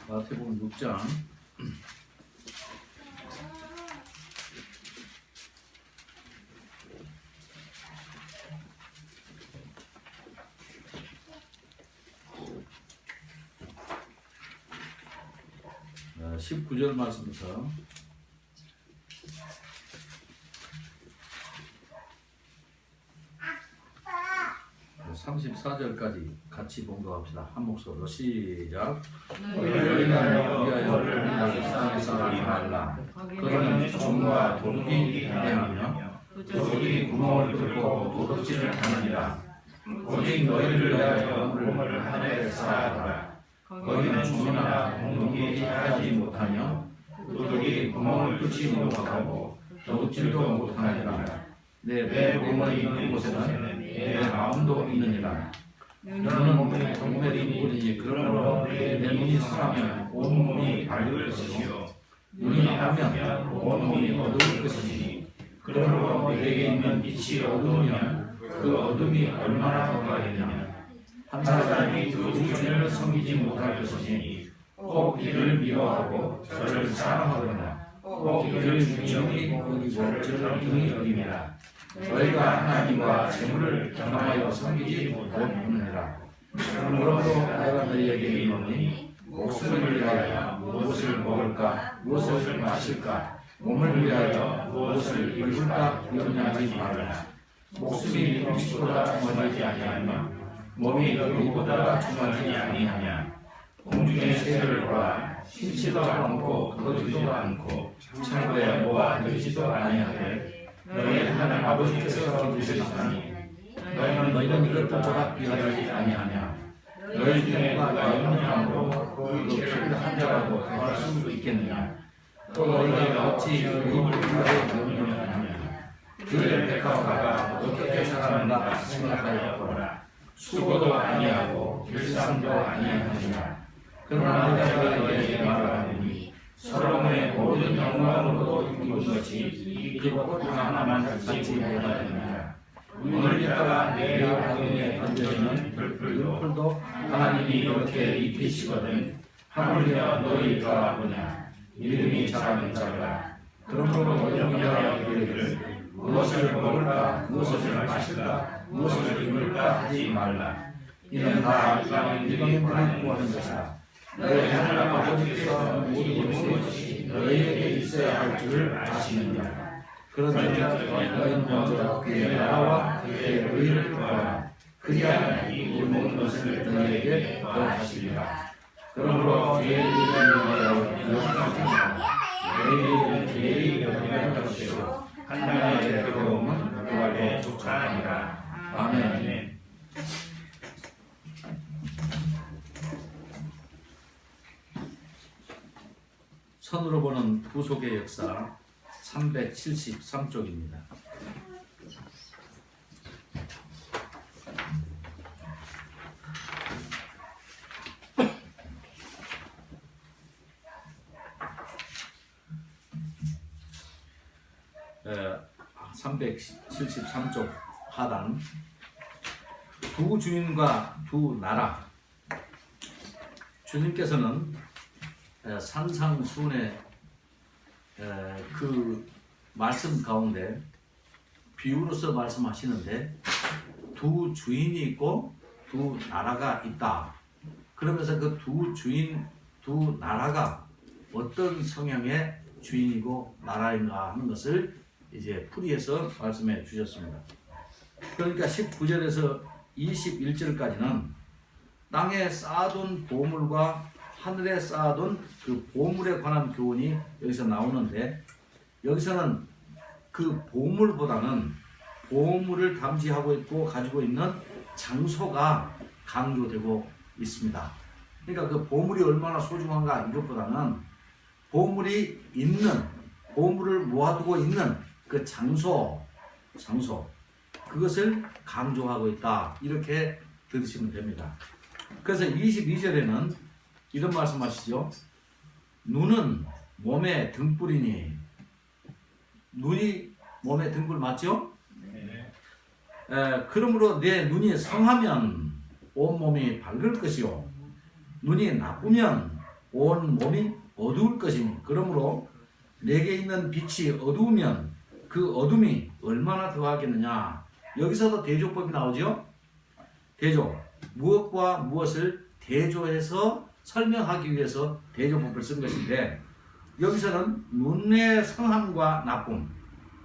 마태복음 6장 19절 말씀부터 34절까지 같이 봉독합시다. 한 목소리로 시작. 너희는 위하여 세상에 살지 말라. 그러면 종과 도둑이 행하며 도둑이 구멍을 뚫고 도둑질을 하느니라. 오직 너희를 위하여 우물을 하늘에 쌓아라. 거기는 종이나 도둑이 하지 못하며 도둑이 구멍을 뚫지 못하고 도둑질도 못하느니라. 내 몸이 있는 곳에는 내 마음도 있느니라. 너는 몸의 등불이니 그러므로 내 눈이 상하면 온 몸이 밝을 것이요 눈이 하면 온 몸이 어두울 것이니 그러므로 내게 있는 빛이 어두우면 그 어둠이 얼마나 더하겠느냐. 한 사람이 두 주인을 섬기지 못할 것이니 꼭 이를 미워하고 저를 사랑하거나 꼭 이를 중히 여기고 저를 등히 여김이라. 너희가 하나님과 재물을 경험하여 섬기지 못하느니라. 그러므로 내가 너희에게 이르노니 목숨을 위하여 무엇을 먹을까 무엇을 마실까 몸을 위하여 무엇을 입을까 염려하지 말라. 목숨이 음식보다 중하지 아니하며 몸이 의보다 중하지 아니하냐. 공중의 새들과 신치도 않고 거두지도 않고 창고에 모아 들지도 아니하되 너희 하나님 아버지께서 기르시나니 너희는 이것보다 귀하지 아니하냐. 너희 중에 누가 영원함으로 그 필요한 한 자라도 더할 수 있겠느냐. 또 너희가 어찌 의인을 위하여 염려하느냐. 그의 백합화가 어떻게 자라는가 생각하여 보라. 수고도 아니하고 길쌈도 아니하느냐. 그러나 내가 너희에게 말하노니 솔로몬의 모든 영광으로도 이룬 것이 이곳 하나만 갖지 못하느니라. 오늘 있다가 내일 하늘에 던져지는 들풀도 하나님이 이렇게 입히시거든 하물며 너희가 뭐냐. 믿음이 작은 자라. 그러므로 영리하여 이르기를 무엇을 먹을까 무엇을 마실까 무엇을 입을까 하지 말라. 이는 다 이방인들이 구하는 것이라. 너희 하나님 아버지께서 모든 것이 너희에게 있어야 할 줄을 아시느니라. 그러니 너희는 먼저 그의 나라와 그의 의를 구하라. 그리하면 이 모든 것을 너희에게 더하시리라. 그러므로 내일 일을 위하여 내일이 여기할 것이요 한 날의 괴로움은 그날에 쫓아가니라. 아멘. 선으로 보는 구속의 역사 373쪽입니다. 에, 373쪽 하단 두 주인과 두 나라. 주님께서는 산상수훈의 그 말씀 가운데 비유로서 말씀하시는데 두 주인이 있고 두 나라가 있다. 그러면서 그 두 주인, 두 나라가 어떤 성향의 주인이고 나라인가 하는 것을 이제 풀이해서 말씀해 주셨습니다. 그러니까 19절에서 21절까지는 땅에 쌓아둔 보물과 하늘에 쌓아둔 그 보물에 관한 교훈이 여기서 나오는데, 여기서는 그 보물보다는 보물을 담지하고 있고 가지고 있는 장소가 강조되고 있습니다. 그러니까 그 보물이 얼마나 소중한가 이것보다는 보물이 있는, 보물을 모아두고 있는 그 장소 그것을 강조하고 있다, 이렇게 들으시면 됩니다. 그래서 22절에는 이런 말씀하시죠. 눈은 몸의 등불이니. 눈이 몸의 등불 맞죠? 네. 그러므로 내 눈이 성하면 온몸이 밝을 것이요 눈이 나쁘면 온 몸이 어두울 것이니 그러므로 내게 있는 빛이 어두우면 그 어둠이 얼마나 더하겠느냐. 여기서도 대조법이 나오죠. 대조, 무엇과 무엇을 대조해서 설명하기 위해서 대조법을 쓴 것인데, 여기서는 눈의 성함과 나쁨,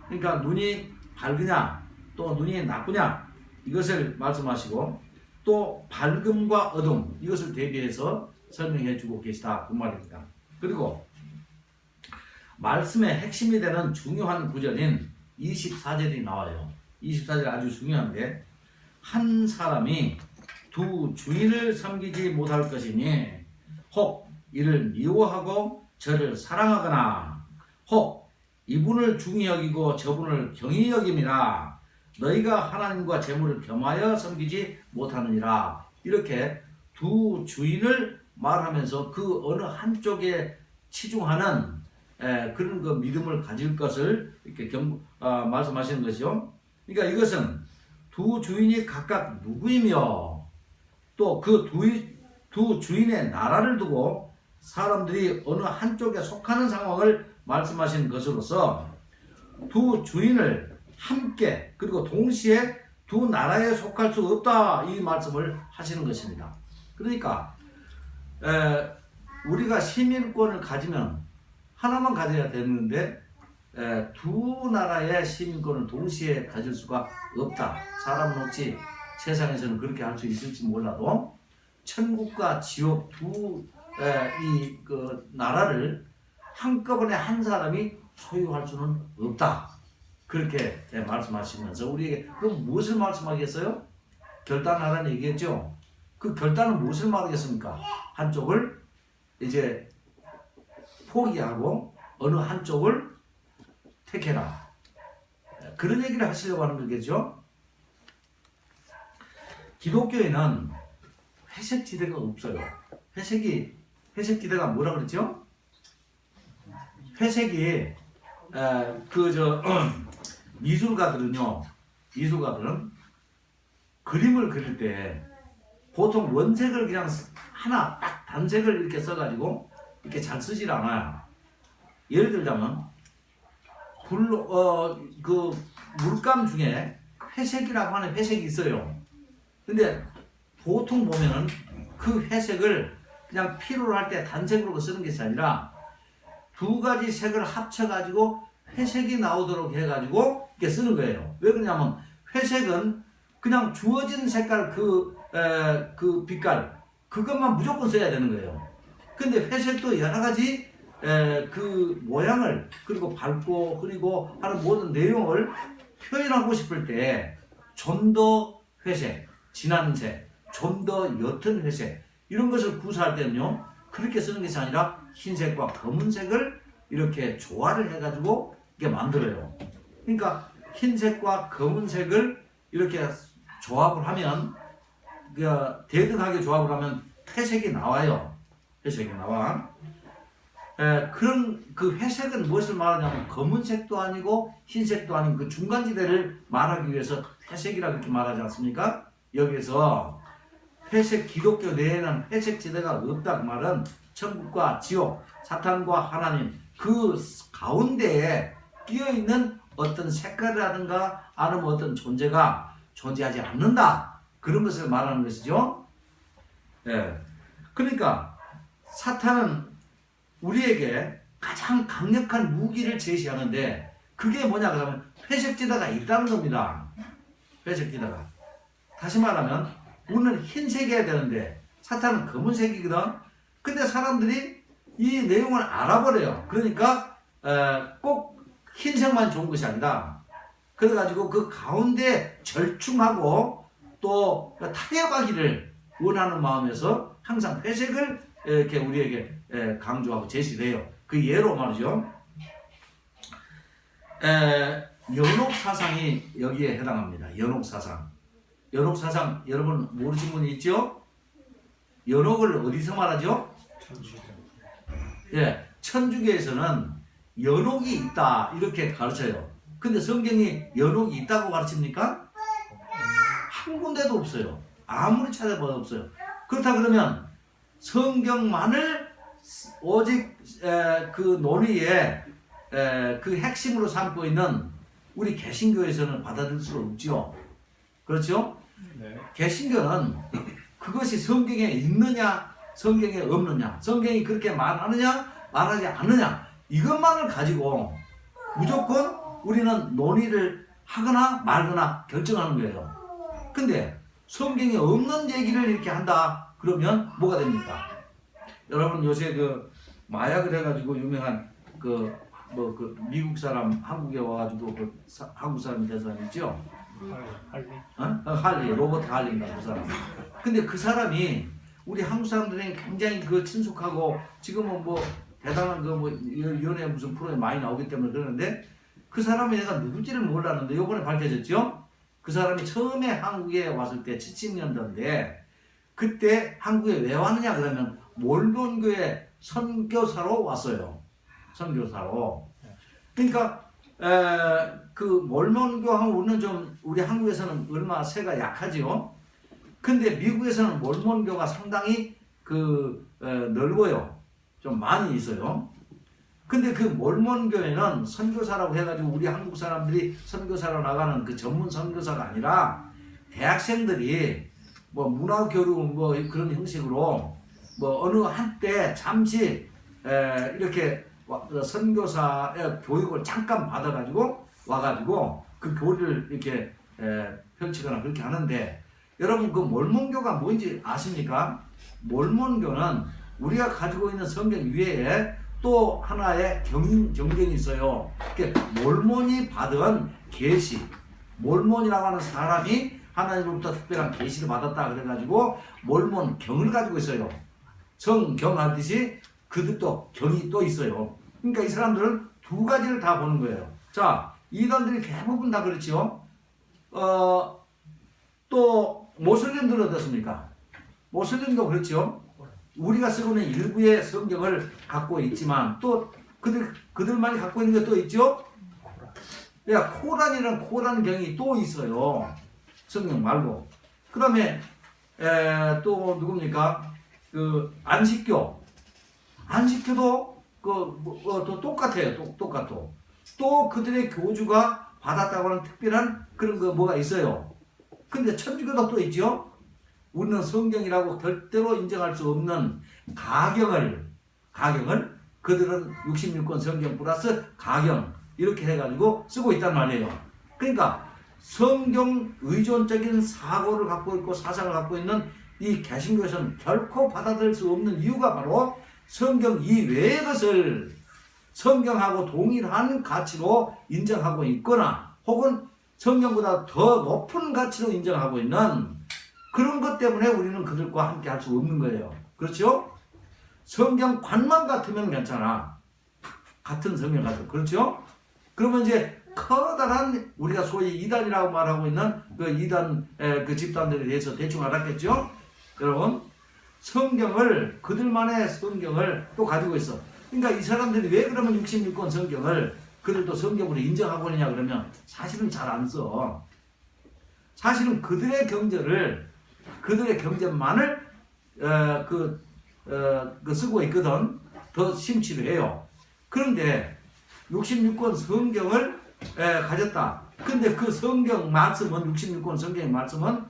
그러니까 눈이 밝으냐 또 눈이 나쁘냐 이것을 말씀하시고, 또 밝음과 어둠 이것을 대비해서 설명해 주고 계시다 그 말입니다. 그리고 말씀의 핵심이 되는 중요한 구절인 24절이 나와요. 24절 아주 중요한데, 한 사람이 두 주인을 섬기지 못할 것이니 혹 이를 미워하고 저를 사랑하거나 혹 이분을 중히 여기고 저분을 경히 여김이라 너희가 하나님과 재물을 겸하여 섬기지 못하느니라. 이렇게 두 주인을 말하면서 그 어느 한쪽에 치중하는 그런 그 믿음을 가질 것을 이렇게 말씀하시는 것이죠. 그러니까 이것은 두 주인이 각각 누구이며 또 그 두 주인의 나라를 두고 사람들이 어느 한쪽에 속하는 상황을 말씀하시는 것으로서 두 주인을 함께 그리고 동시에 두 나라에 속할 수 없다 이 말씀을 하시는 것입니다. 그러니까 우리가 시민권을 가지면 하나만 가져야 되는데 두 나라의 시민권을 동시에 가질 수가 없다. 사람은 혹시 세상에서는 그렇게 할 수 있을지 몰라도 천국과 지옥 두 그 나라를 한꺼번에 한 사람이 소유할 수는 없다. 그렇게 말씀하시면서 우리에게 그럼 무엇을 말씀하겠어요? 결단하라는 얘기겠죠. 그 결단은 무엇을 말하겠습니까? 한쪽을 이제 포기하고 어느 한쪽을 택해라. 그런 얘기를 하시려고 하는 거겠죠. 기독교에는 회색 지대가 없어요. 회색 지대가 뭐라 그랬죠? 회색이 미술가들은 그림을 그릴 때 보통 원색을 그냥 하나 딱 단색을 이렇게 써가지고 이렇게 잘 쓰질 않아요. 예를 들자면 그 물감 중에 회색이라고 하는 회색이 있어요. 근데 보통 보면은 그 회색을 그냥 필요로 할 때 단색으로 쓰는 것이 아니라 두 가지 색을 합쳐가지고 회색이 나오도록 해가지고 이렇게 쓰는 거예요. 왜 그러냐면 회색은 그냥 주어진 색깔 그 빛깔 그것만 무조건 써야 되는 거예요. 근데 회색도 여러 가지 그 모양을 그리고 밝고 흐리고 하는 모든 내용을 표현하고 싶을 때 좀 더 회색, 진한 색, 좀 더 옅은 회색 이런 것을 구사할 때는요 그렇게 쓰는 것이 아니라 흰색과 검은색을 이렇게 조화를 해가지고 이게 만들어요. 그러니까 흰색과 검은색을 이렇게 조합을 하면 대등하게 조합을 하면 회색이 나와요. 회색이 나와. 그런 그 회색은 무엇을 말하냐면 검은색도 아니고 흰색도 아닌 그 중간지대를 말하기 위해서 회색이라고 이렇게 말하지 않습니까? 여기서 회색 기독교 내에는 회색 지대가 없다 그 말은 천국과 지옥, 사탄과 하나님 그 가운데에 끼어있는 어떤 색깔이라든가 아니면 어떤 존재가 존재하지 않는다 그런 것을 말하는 것이죠. 그러니까 사탄은 우리에게 가장 강력한 무기를 제시하는데 그게 뭐냐 그러면 회색지대가 있다는 겁니다. 회색지대가. 다시 말하면 우리는 흰색이어야 되는데 사탄은 검은색이거든. 근데 사람들이 이 내용을 알아버려요. 그러니까 꼭 흰색만 좋은 것이 아니라 그래가지고 그 가운데 절충하고 또 타협하기를 원하는 마음에서 항상 회색을 이렇게 우리에게 강조하고 제시돼요. 그 예로 말이죠. 연옥사상이 여기에 해당합니다. 연옥사상. 연옥사상 여러분 모르신 분이 있죠? 연옥을 어디서 말하죠? 천주교에서는 연옥이 있다 이렇게 가르쳐요. 근데 성경이 연옥이 있다고 가르칩니까? 한 군데도 없어요. 아무리 찾아봐도 없어요. 그렇다 그러면 성경만을 오직 그 논의의 그 핵심으로 삼고 있는 우리 개신교에서는 받아들일 수가 없죠. 그렇죠? 네. 개신교는 그것이 성경에 있느냐 성경에 없느냐, 성경이 그렇게 말하느냐 말하지 않느냐, 이것만을 가지고 무조건 우리는 논의를 하거나 말거나 결정하는 거예요. 근데 성경에 없는 얘기를 이렇게 한다 그러면 뭐가 됩니까? 여러분 요새 그 마약을 해가지고 유명한 그 미국 사람 한국에 와가지고 한국 사람이 된 사람 있죠? 할리, 로버트 할리인가 그 사람. 근데 그 사람이 우리 한국 사람들에게 굉장히 그 친숙하고 지금은 뭐 대단한 연예 무슨 프로에 많이 나오기 때문에 그러는데, 그 사람이 내가 누군지를 몰랐는데 요번에 밝혀졌죠? 그 사람이 처음에 한국에 왔을 때 70년대인데 그때 한국에 왜 왔느냐 그러면 몰몬교회 선교사로 왔어요. 선교사로. 그러니까 그 몰몬교하고 우리는 좀 우리 한국에서는 얼마 세가 약하지요. 근데 미국에서는 몰몬교가 상당히 넓어요. 좀 많이 있어요. 근데 그 몰몬교회는 선교사라고 해가지고 우리 한국 사람들이 선교사로 나가는 그 전문 선교사가 아니라 대학생들이 뭐 문화교류 뭐 그런 형식으로 뭐 어느 한때 잠시 이렇게 선교사의 교육을 잠깐 받아가지고 와가지고 그 교리를 이렇게 펼치거나 그렇게 하는데, 여러분 그 몰몬교가 뭔지 아십니까? 몰몬교는 우리가 가지고 있는 성경 위에 또 하나의 정경이 있어요. 몰몬이 받은 계시, 몰몬이라고 하는 사람이 하나님으로부터 특별한 계시를 받았다 그래가지고 몰몬 경을 가지고 있어요. 성경 하듯이 그들도 경이 또 있어요. 그러니까 이 사람들은 두 가지를 다 보는 거예요. 자, 이단들이 대부분 다 그렇죠. 또 모슬림들은 어떻습니까? 모슬림도 그렇죠. 우리가 쓰고 있는 일부의 성경을 갖고 있지만 또 그들만이 갖고 있는 게 또 있죠. 야, 코란이라는 경이 또 있어요. 성경 말고. 그 다음에 또 누굽니까? 그 안식교도 또 똑같아요. 똑같아. 또 그들의 교주가 받았다고 하는 특별한 그런 거 뭐가 있어요. 근데 천주교도 또 있죠. 우리는 성경이라고 절대로 인정할 수 없는 가경을 그들은 66권 성경 플러스 가경 이렇게 해가지고 쓰고 있단 말이에요. 그러니까 성경 의존적인 사고를 갖고 있고 사상을 갖고 있는 이 개신교에서는 결코 받아들일 수 없는 이유가 바로 성경 이외의 것을 성경하고 동일한 가치로 인정하고 있거나 혹은 성경보다 더 높은 가치로 인정하고 있는 그런 것 때문에 우리는 그들과 함께 할 수 없는 거예요. 그렇죠? 성경관만 같으면 괜찮아. 같은 성경 같은. 그렇죠? 그러면 이제 커다란 우리가 소위 이단이라고 말하고 있는 그 이단 그 집단들에 대해서 대충 알았겠죠? 여러분, 성경을 그들만의 성경을 또 가지고 있어. 그러니까 이 사람들이 왜 그러면 66권 성경을 그들도 성경으로 인정하고 있느냐 그러면 사실은 잘 안 써. 사실은 그들의 경전만을 쓰고 있거든. 더 심취를 해요. 그런데 66권 성경을 가졌다. 근데 그 성경 말씀은 66권 성경의 말씀은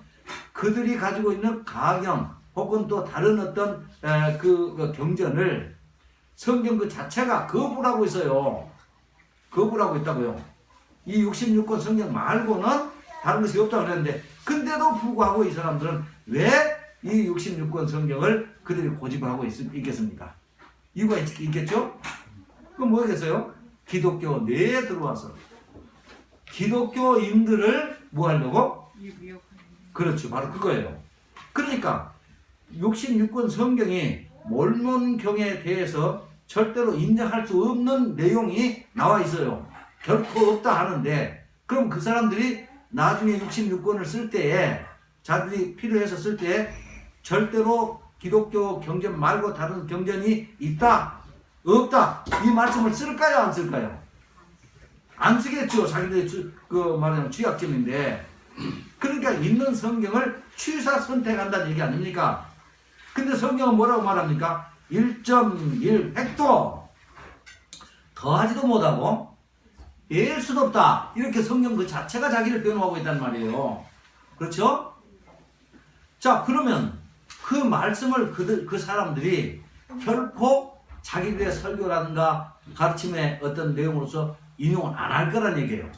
그들이 가지고 있는 가경 혹은 또 다른 어떤 그 경전을 성경 그 자체가 거부하고 있어요. 거부하고 있다고요. 이 66권 성경 말고는 다른 것이 없다고 그랬는데, 근데도 불구하고 이 사람들은 왜 이 66권 성경을 그들이 고집하고 있겠습니까? 이유가 있겠죠? 그럼 뭐겠어요? 기독교 내에 들어와서 기독교인들을 뭐 하려고? 그렇죠. 바로 그거예요. 그러니까 66권 성경이 몰몬경에 대해서 절대로 인정할 수 없는 내용이 나와 있어요. 결코 없다 하는데, 그럼 그 사람들이 나중에 66권을 쓸 때에 자들이 필요해서 쓸 때에 절대로 기독교 경전 말고 다른 경전이 있다 없다 이 말씀을 쓸까요 안 쓸까요? 안 쓰겠죠. 자기들이 말하자면 취약점인데. 그러니까 있는 성경을 취사 선택한다는 얘기 아닙니까? 근데 성경은 뭐라고 말합니까? 1.1 획도 더하지도 못하고 뺄 수도 없다. 이렇게 성경 그 자체가 자기를 변호하고 있단 말이에요. 그렇죠? 자, 그러면 그 말씀을 그 사람들이 결코 자기들의 설교라든가 가르침의 어떤 내용으로서 인용을 안 할 거란 얘기예요.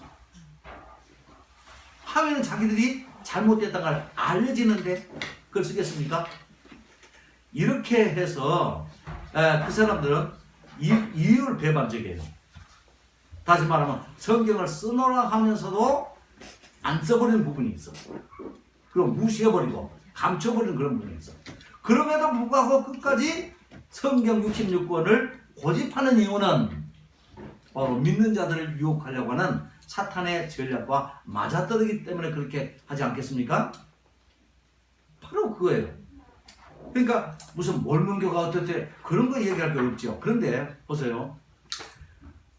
하면은 자기들이 잘못됐다는 걸 알려지는데 그걸 쓰겠습니까? 이렇게 해서 그 사람들은 이율 배반적이에요. 다시 말하면 성경을 쓰노라 하면서도 안 써버리는 부분이 있어. 그럼 무시해버리고 감춰버리는 그런 부분이 있어. 그럼에도 불구하고 끝까지 성경 66권을 고집하는 이유는 바로 믿는 자들을 유혹하려고 하는 사탄의 전략과 맞아떨어지기 때문에 그렇게 하지 않겠습니까? 바로 그거예요. 그러니까 무슨 몰문교가 어떻대 그런 거 얘기할 거 없죠. 그런데 보세요.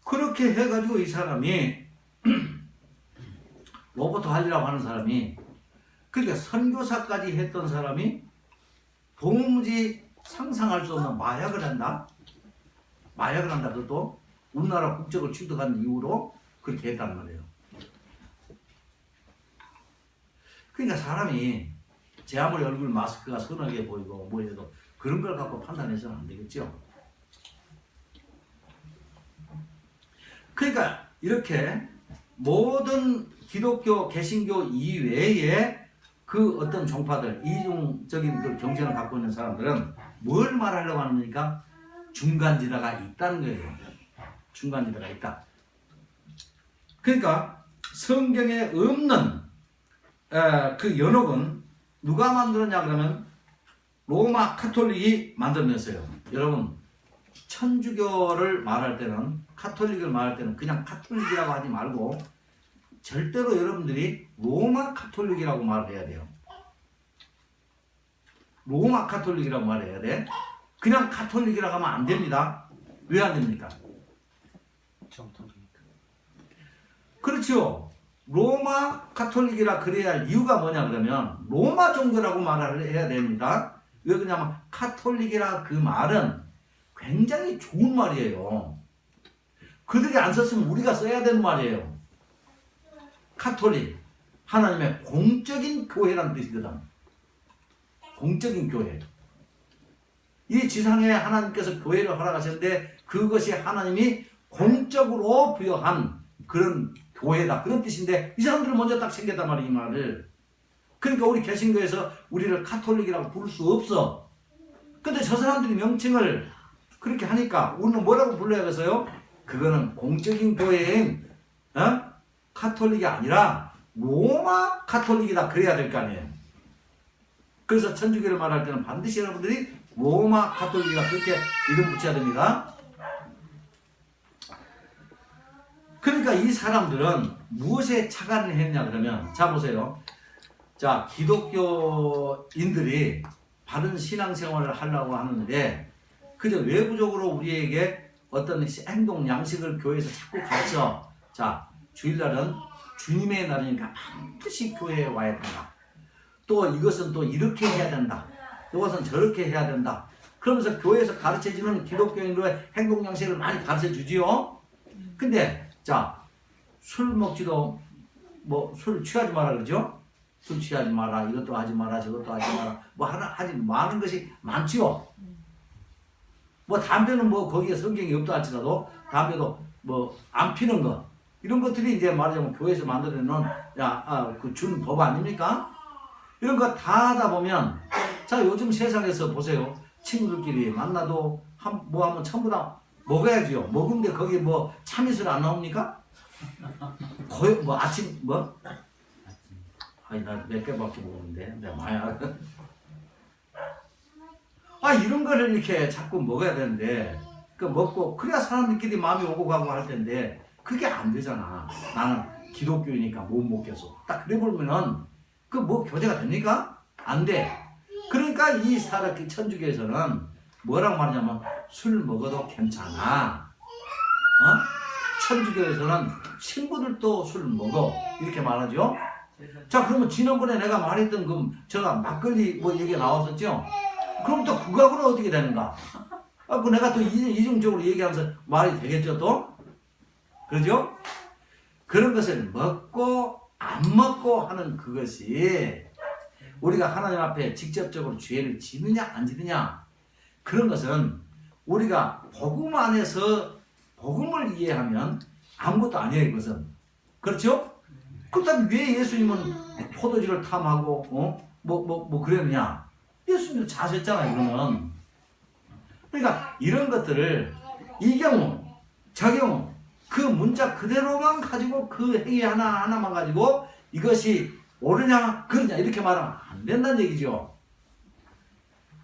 그렇게 해가지고 이 사람이 로버트 할리라고 하는 사람이 그러니까 선교사까지 했던 사람이 도무지 상상할 수 없는 마약을 한다. 마약을 한다. 그것도 우리나라 국적을 취득한 이후로 그렇게 했단 말이에요. 그러니까 사람이 제 아무리 얼굴 마스크가 선하게 보이고 뭐 해도 그런 걸 갖고 판단해서는 안 되겠죠. 그러니까 이렇게 모든 기독교, 개신교 이외에 그 어떤 종파들, 이중적인 그 경쟁을 갖고 있는 사람들은 뭘 말하려고 하니까 중간지대가 있다는 거예요. 중간지대가 있다. 그러니까 성경에 없는 그 연옥은 누가 만들었냐 그러면 로마 카톨릭이 만들어냈어요. 여러분 천주교를 말할 때는 카톨릭을 말할 때는 그냥 카톨릭이라고 하지 말고 절대로 여러분들이 로마 카톨릭이라고 말을 해야 돼요. 로마 카톨릭이라고 말해야 돼. 그냥 카톨릭이라고 하면 안 됩니다. 왜 안 됩니까? 정통이니까. 그렇죠. 로마 카톨릭이라 그래야 할 이유가 뭐냐 그러면 로마 종교라고 말을 해야 됩니다. 왜 그러냐면 카톨릭이라 그 말은 굉장히 좋은 말이에요. 그들이 안 썼으면 우리가 써야 되는 말이에요. 카톨릭, 하나님의 공적인 교회라는 뜻이거든. 공적인 교회. 이 지상에 하나님께서 교회를 허락하셨는데 그것이 하나님이 공적으로 부여한 그런 교회다. 그런 뜻인데 이 사람들은 먼저 딱 생겼단 말이야, 이 말을. 그러니까 우리 개신교에서 우리를 카톨릭이라고 부를 수 없어. 근데 저 사람들이 명칭을 그렇게 하니까 우리는 뭐라고 불러야겠어요? 그거는 공적인 교회인 카톨릭이 아니라 로마 카톨릭이다. 그래야 될 거 아니에요. 그래서 천주교를 말할 때는 반드시 여러분들이 로마 카톨릭이다. 그렇게 이름 붙여야 됩니다. 그러니까 이 사람들은 무엇에 착안을 했냐 그러면 자 보세요. 자 기독교인들이 바른 신앙생활을 하려고 하는데 그저 외부적으로 우리에게 어떤 행동 양식을 교회에서 자꾸 가르쳐. 자 주일날은 주님의 날이니까 반드시 교회에 와야 된다. 또 이것은 또 이렇게 해야 된다. 이것은 저렇게 해야 된다. 그러면서 교회에서 가르쳐지는 기독교인들의 행동 양식을 많이 가르쳐 주지요. 근데 자 술 먹지도 뭐 술 취하지 마라 그러죠. 술 취하지 마라. 이것도 하지 마라. 저것도 하지 마라. 뭐 하나 하지 많은 것이 많지요. 뭐 담배는 뭐 거기에 성경이 없다 할지라도 담배도 뭐 안 피는 거 이런 것들이 이제 말하자면 교회에서 만들어내는 그 준 법 아닙니까? 이런 거 다 하다 보면 자 요즘 세상에서 보세요. 친구들끼리 만나도 뭐 하면 전부 다 먹어야지요. 먹은데 거기 뭐 참이슬 안 나옵니까? 거의 뭐 아침 뭐? 아니 나 몇 개밖에 먹었는데 내가 많이 알아. 이런 거를 이렇게 자꾸 먹어야 되는데 그 먹고 그래야 사람들끼리 마음이 오고 가고 할 텐데 그게 안 되잖아. 나는 기독교이니까 못 먹겠어. 딱 그래 보면은 그 뭐 교제가 됩니까? 안 돼. 그러니까 이 천주교에서는 뭐라고 말하냐면 술 먹어도 괜찮아. 천주교에서는 신부들도 술 먹어. 이렇게 말하죠. 자 그러면 지난번에 내가 말했던 제가 막걸리 뭐 얘기가 나왔었죠. 그럼 또 그거하고는 어떻게 되는가? 그 내가 또 이중적으로 얘기하면서 말이 되겠죠, 또? 그러죠? 그런 것을 먹고 안 먹고 하는 그것이 우리가 하나님 앞에 직접적으로 죄를 지느냐 안 지느냐, 그런 것은 우리가 복음 안에서 복음을 이해하면 아무것도 아니에요. 그것은. 그렇죠? 그렇다면 왜 예수님은 포도주를 탐하고 뭐 그랬느냐? 예수님도 자셨잖아요. 그러면. 그러니까 이런 것들을 이 경우 저 경우 그 문자 그대로만 가지고 그 행위 하나하나만 가지고 이것이 옳으냐 그러냐 이렇게 말하면 안 된다는 얘기죠.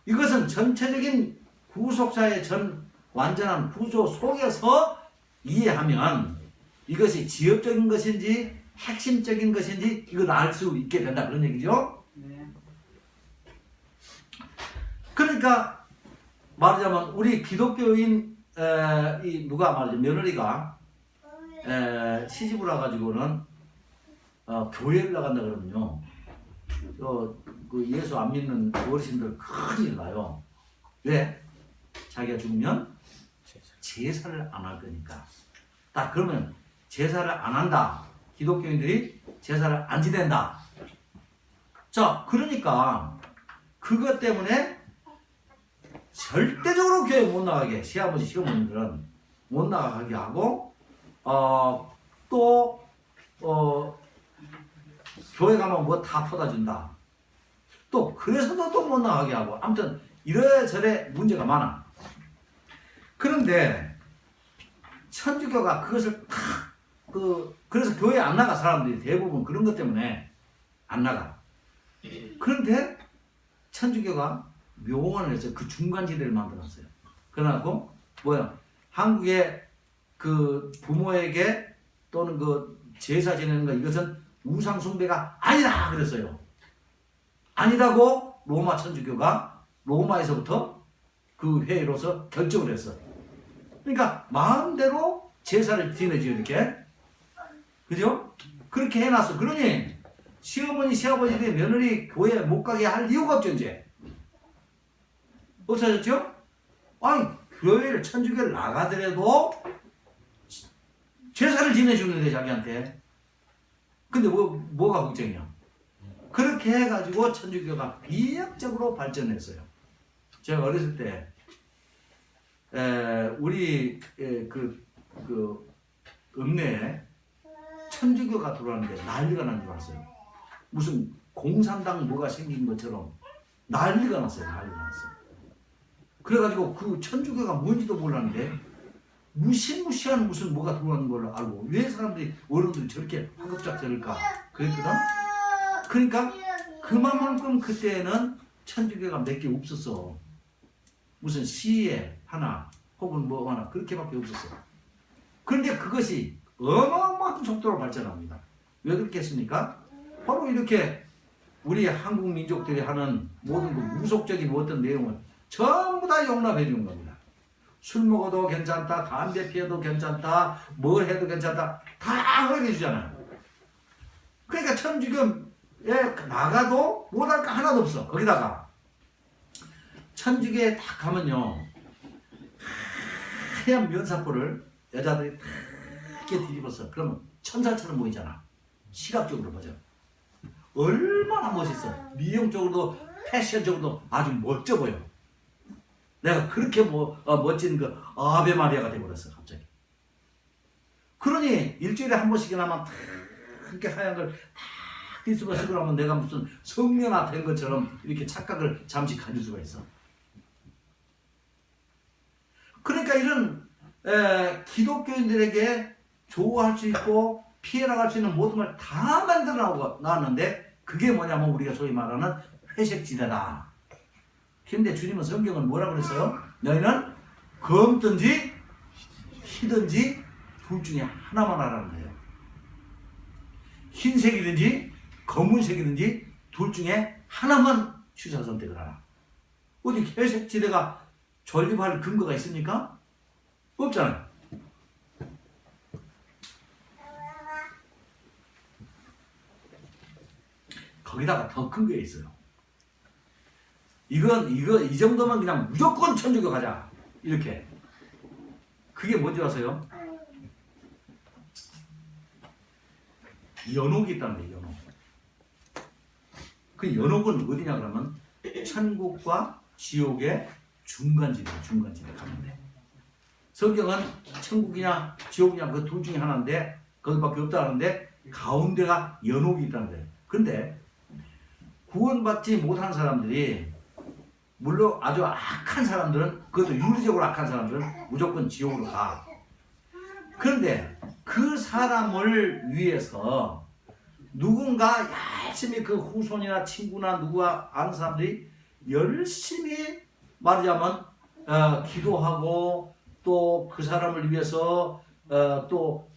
이것은 전체적인 구속사의 전 완전한 구조 속에서 이해하면 이것이 지엽적인 것인지 핵심적인 것인지 이걸 알 수 있게 된다, 그런 얘기죠. 그러니까 말하자면 우리 기독교인 누가 말이죠, 며느리가 시집을 와가지고는 교회를 나간다 그러면요, 그 예수 안 믿는 어르신들 큰일 나요. 왜? 자기가 죽으면 제사를 안 할 거니까. 딱 그러면 제사를 안 한다. 기독교인들이 제사를 안 지낸다. 자, 그러니까 그것 때문에 절대적으로 교회 못 나가게, 시아버지 시어머니들은 못 나가게 하고, 또 교회 가면 뭐 다 퍼다 준다. 또 그래서도 또 못 나가게 하고, 아무튼 이래저래 문제가 많아. 그런데 천주교가 그것을 그래서 교회 안 나가, 사람들이 대부분 그런 것 때문에 안 나가. 그런데 천주교가 묘원을 해서 그 중간지대를 만들었어요. 그래갖고 뭐야, 한국의 그 부모에게 또는 그 제사 지내는 거 이것은 우상 숭배가 아니다 그랬어요. 아니라고 로마 천주교가 로마에서부터 그 회의로서 결정을 했어. 그러니까 마음대로 제사를 지내죠, 이렇게. 그죠? 그렇게 해놨어. 그러니 시어머니 시아버지들이 며느리 교회 못 가게 할 이유가 없죠, 이제. 없어졌죠? 아니, 교회를 천주교를 나가더라도 제사를 지내주는데 자기한테. 근데 뭐가 걱정이야? 그렇게 해가지고 천주교가 비약적으로 발전했어요. 제가 어렸을 때 우리 그 읍내에 천주교가 들어왔는데 난리가 난 줄 알았어요. 무슨 공산당 뭐가 생긴 것처럼 난리가 났어요. 난리가 났어요. 그래가지고 그 천주교가 뭔지도 몰랐는데 무시무시한 무슨 뭐가 들어오는 걸 알고, 왜 사람들이 어른들이 저렇게 화급작 저럴까 그랬거든. 그러니까 그만큼 그때는 천주교가 몇 개 없었어. 무슨 시에 하나 혹은 뭐 하나 그렇게밖에 없었어. 그런데 그것이 어마어마한 속도로 발전합니다. 왜 그렇게 했습니까? 바로 이렇게 우리 한국 민족들이 하는 모든 그 무속적인 어떤 내용을 전부 다 용납해 주는 겁니다. 술 먹어도 괜찮다, 담배 피워도 괜찮다, 뭐 해도 괜찮다, 다 허락해 주잖아요. 그러니까 천주교에 나가도 못할 거 하나도 없어. 거기다가 천주교에 딱 가면요, 하얀 면사포를 여자들이 딱 이렇게 뒤집었어. 그러면 천사처럼 보이잖아. 시각적으로 보죠. 얼마나 멋있어. 미용적으로도 패션적으로도 아주 멋져 보여. 내가 그렇게 멋진 그 아베 마리아가 되어버렸어, 갑자기. 그러니 일주일에 한 번씩이나 하면 다 그렇게 하얀 걸 다 뒤집어 쓰고 나면 내가 무슨 성녀나 된 것처럼 이렇게 착각을 잠시 가질 수가 있어. 그러니까 이런 기독교인들에게 좋아할 수 있고 피해 나갈 수 있는 모든 걸 다 만들어 나왔는데, 그게 뭐냐면 우리가 소위 말하는 회색지대다. 근데 주님은 성경은 뭐라고 그랬어요? 너희는 검든지 희든지 둘 중에 하나만 하라는 거예요. 흰색이든지 검은색이든지 둘 중에 하나만 취사 선택을 하라. 어디 회색지대가 존립할 근거가 있습니까? 없잖아요. 거기다가 더 큰 게 있어요. 이 정도면 그냥 무조건 천주교 가자. 이렇게. 그게 뭔지 아세요? 연옥이 있다는 거예요. 연옥. 그 연옥은 어디냐 그러면 천국과 지옥의 중간지대 가면 돼. 성경은 천국이냐 지옥이냐 그 둘 중에 하나인데 거기밖에 없다는데 가운데가 연옥이 있다는 거예요. 근데 구원받지 못한 사람들이 물론 아주 악한 사람들은 그것도 윤리적으로 악한 사람들은 무조건 지옥으로 가. 그런데 그 사람을 위해서 누군가 열심히 그 후손이나 친구나 누가 아는 사람들이 열심히 말하자면 기도하고 또 그 사람을 위해서 또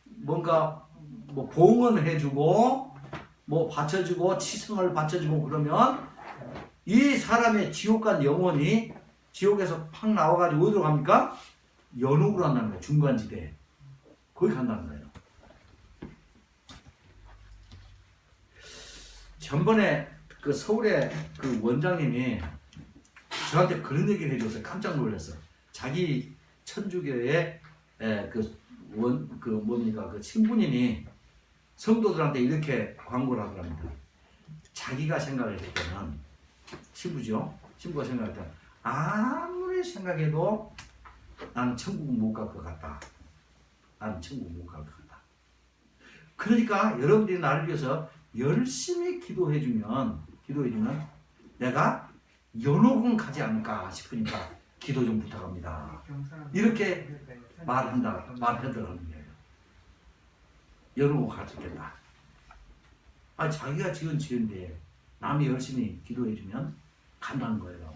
뭔가 뭐 봉헌해주고 뭐 바쳐주고 치성을 바쳐주고 그러면 이 사람의 지옥 간 영혼이 지옥에서 팍 나와가지고 어디로 갑니까? 연옥으로 간다는 거예요. 중간지대. 거기 간다는 거예요. 전번에 그 서울의 그 원장님이 저한테 그런 얘기를 해줘서 깜짝 놀랐어요. 자기 천주교의 그 신부님이 성도들한테 이렇게 광고를 하더랍니다. 자기가 생각할 때는 신부죠. 신부가 생각할 때는 아무리 생각해도 나는 천국 못 갈 것 같다. 나는 천국 못 갈 것 같다. 그러니까 여러분들이 나를 위해서 열심히 기도해주면 내가 연옥은 가지 않을까 싶으니까 기도 좀 부탁합니다. 이렇게 말하더라는 거예요. 연옥은 갈 수 있겠다. 자기가 지은 죄인데 남이 열심히 기도해주면 간다는 거예요.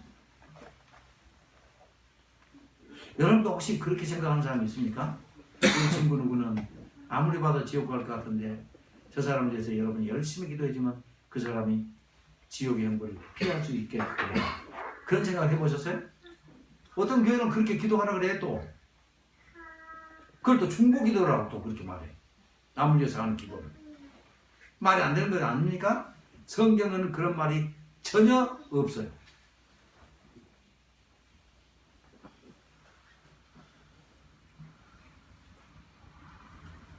여러분도 혹시 그렇게 생각하는 사람이 있습니까? 이 친구 누구는 아무리 봐도 지옥 갈 것 같은데 저 사람에 대해서 여러분이 열심히 기도해주면 그 사람이 지옥의 형벌을 피할 수 있게 그래요. 그런 생각을 해보셨어요? 어떤 교회는 그렇게 기도하라 그래 또. 그걸 또 중보 기도라고 또 그렇게 말해. 남을 위해서 하는 기도를. 말이 안 되는 거 아닙니까? 성경에는 그런 말이 전혀 없어요.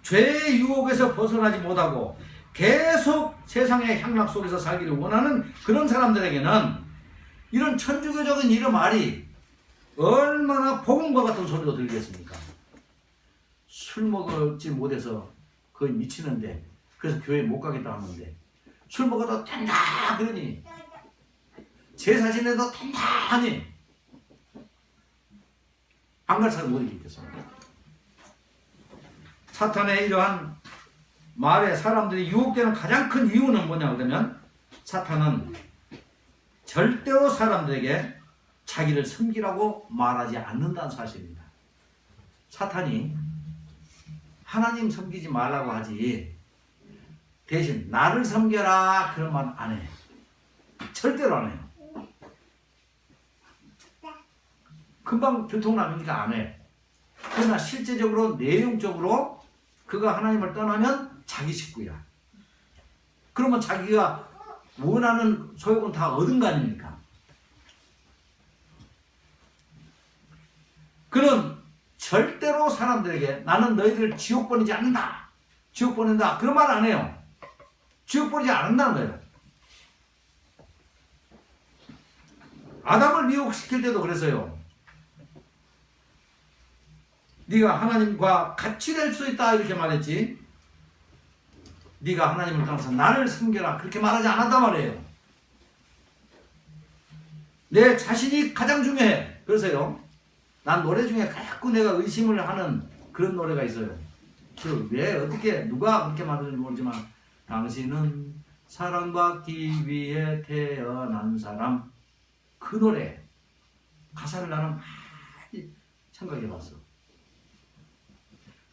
죄의 유혹에서 벗어나지 못하고 계속 세상의 향락 속에서 살기를 원하는 그런 사람들에게는 이런 천주교적인 이런 말이 얼마나 복음과 같은 소리로 들리겠습니까? 술 먹지 못해서 거의 미치는데 그래서 교회 못 가겠다 하는데 술 먹어도 된다 그러니 제사 지내도 된다하니 안 갈 사람 어디 있겠습니까? 사탄의 이러한 말에 사람들이 유혹되는 가장 큰 이유는 뭐냐 그러면 사탄은 절대로 사람들에게 자기를 섬기라고 말하지 않는다는 사실입니다. 사탄이 하나님 섬기지 말라고 하지 대신 나를 섬겨라 그런 말 안 해. 절대로 안 해요. 금방 들통나니까 안 해. 그러나 실제적으로 내용적으로 그가 하나님을 떠나면 자기 식구야. 그러면 자기가 원하는 소욕은 다 얻은 거 아닙니까? 그는 절대로 사람들에게 나는 너희들을 지옥 보내지 않는다. 지옥 보낸다. 그런 말 안 해요. 지옥 보내지 않는다는 거예요. 아담을 미혹시킬 때도 그랬어요. 네가 하나님과 같이 될 수 있다 이렇게 말했지. 네가 하나님을 떠나서 나를 섬겨라 그렇게 말하지 않았단 말이에요. 내 자신이 가장 중요해. 그래서요. 난 노래 중에 자꾸 내가 의심을 하는 그런 노래가 있어요. 왜 어떻게 누가 그렇게 말하는지 모르지만 당신은 사랑받기 위해 태어난 사람 그 노래 가사를 나는 많이 생각해봤어.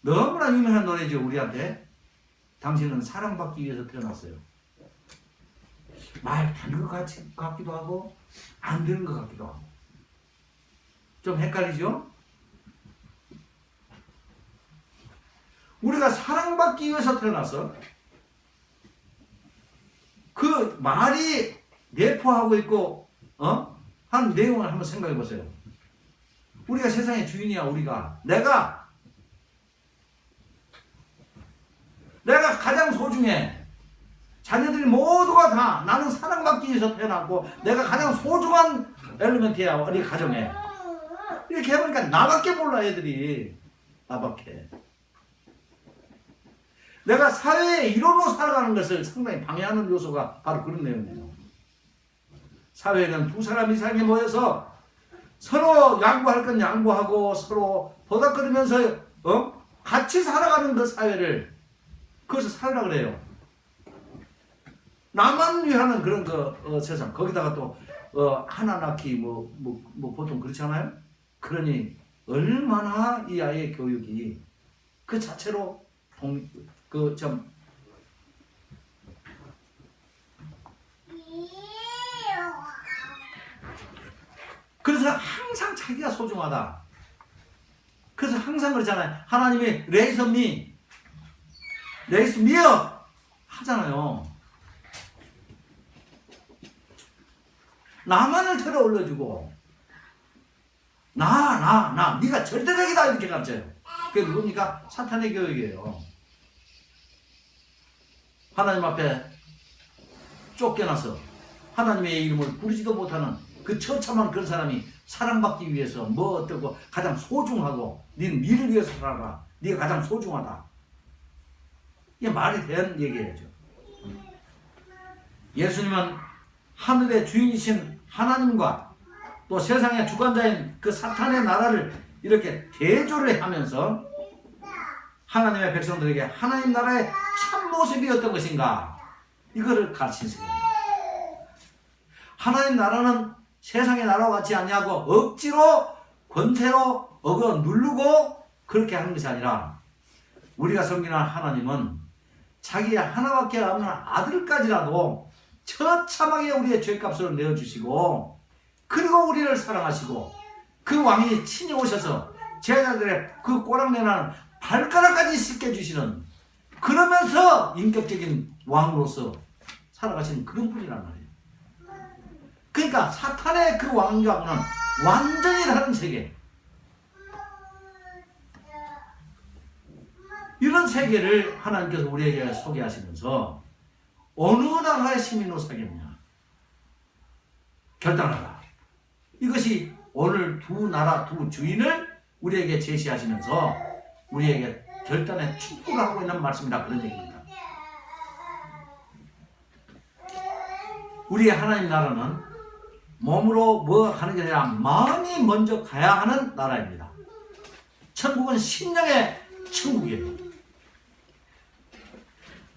너무나 유명한 노래죠 우리한테. 당신은 사랑받기 위해서 태어났어요. 말 되는 것 같기도 하고 안 되는 것 같기도 하고 좀 헷갈리죠? 우리가 사랑받기 위해서 태어났어. 그 말이 내포하고 있고 한 내용을 한번 생각해 보세요. 우리가 세상의 주인이야. 우리가 내가 가장 소중해. 자녀들이 모두가 다 나는 사랑받기 위해서 태어났고 내가 가장 소중한 엘리멘트야. 우리 가정에. 이렇게 해보니까 나밖에 몰라. 애들이 나밖에. 내가 사회의 일원으로 살아가는 것을 상당히 방해하는 요소가 바로 그런 내용이에요. 사회는 두 사람 이상이 모여서 서로 양보할 건 양보하고 서로 보답거리면서 같이 살아가는 그 사회를 그것을 사회라 그래요. 나만 위하는 그런 세상. 거기다가 또 하나 낳기 뭐 보통 그렇지 않아요? 그러니 얼마나 이 아이의 교육이 그 자체로 그래서 항상 자기가 소중하다. 그래서 항상 그러잖아요. 하나님이 레이스 미어 하잖아요. 나만을 들어 올려주고 네가 절대적이다 이렇게 가르쳐요. 그게 누굽니까? 사탄의 교육이에요. 하나님 앞에 쫓겨나서 하나님의 이름을 부르지도 못하는 그 처참한 그런 사람이 사랑받기 위해서 뭐 어떠고 가장 소중하고 네는 니를 위해서 살아라. 네가 가장 소중하다. 이게 말이 되는 얘기예요. 예수님은 하늘의 주인이신 하나님과 또 세상의 주관자인 그 사탄의 나라를 이렇게 대조를 하면서 하나님의 백성들에게 하나님 나라의 참모습이 어떤 것인가 이거를 가르치신 거예요. 하나님 나라는 세상의 나라와 같지 않냐고 억지로 권세로 누르고 그렇게 하는 것이 아니라 우리가 섬기는 하나님은 자기의 하나밖에 없는 아들까지라도 처참하게 우리의 죄값을 내어주시고 그리고 우리를 사랑하시고 그 왕이 친히 오셔서 제자들의 그 꼬랑내나는 발가락까지 씻겨주시는 그러면서 인격적인 왕으로서 살아가시는 그런 분이란 말이에요. 그러니까 사탄의 그 왕과는 완전히 다른 세계. 이런 세계를 하나님께서 우리에게 소개하시면서 어느 나라의 시민으로 살겠냐 결단하라. 이것이 오늘 두 나라 두 주인을 우리에게 제시하시면서 우리에게 결단의 축복을 하고 있는 말씀이다 그런 얘기입니다. 우리의 하나님 나라는 몸으로 뭐 가는 게 아니라 마음이 먼저 가야 하는 나라입니다. 천국은 심령의 천국이에요.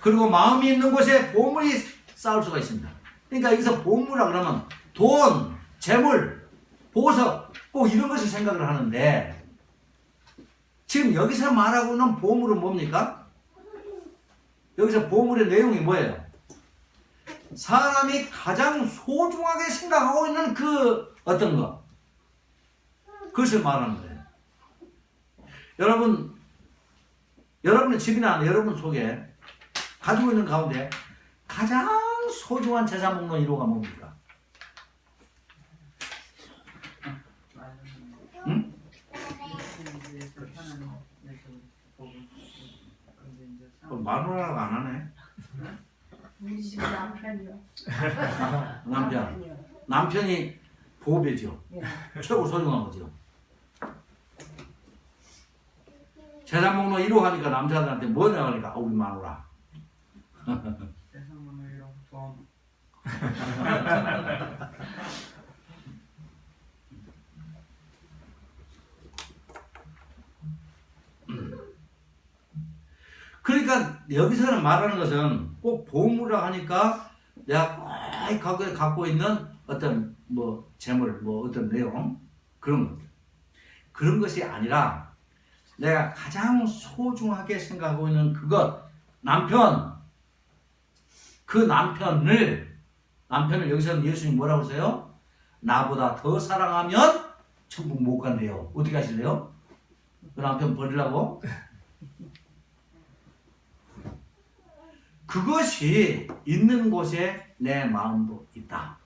그리고 마음이 있는 곳에 보물이 쌓을 수가 있습니다. 그러니까 여기서 보물이라 그러면 돈, 재물, 보석 꼭 이런 것을 생각을 하는데 지금 여기서 말하고 있는 보물은 뭡니까? 여기서 보물의 내용이 뭐예요? 사람이 가장 소중하게 생각하고 있는 그 어떤 것 그것을 말하는 거예요. 여러분의 집이나 여러분 속에 가지고 있는 가운데 가장 소중한 재산 목록 1호가 뭡니까? 응? 마누라라고 안 하네. 우리 집 남편이요. 남편이 보배죠. 최고 소중한 거죠. 재산 목록 1호 하니까 남자들한테 뭐냐 하니까 우리 마누라. 재산 목록 1호 돈. 그러니까 여기서는 말하는 것은 꼭 보물이라 하니까 내가 꼭 갖고 있는 어떤 뭐 재물 뭐 어떤 내용 그런 것 그런 것이 아니라 내가 가장 소중하게 생각하고 있는 그것 남편 그 남편을 여기서는 예수님 뭐라고 하세요? 나보다 더 사랑하면 천국 못 간대요. 어떻게 하실래요? 그 남편 버리려고? 그것이 있는 곳에 내 마음도 있다.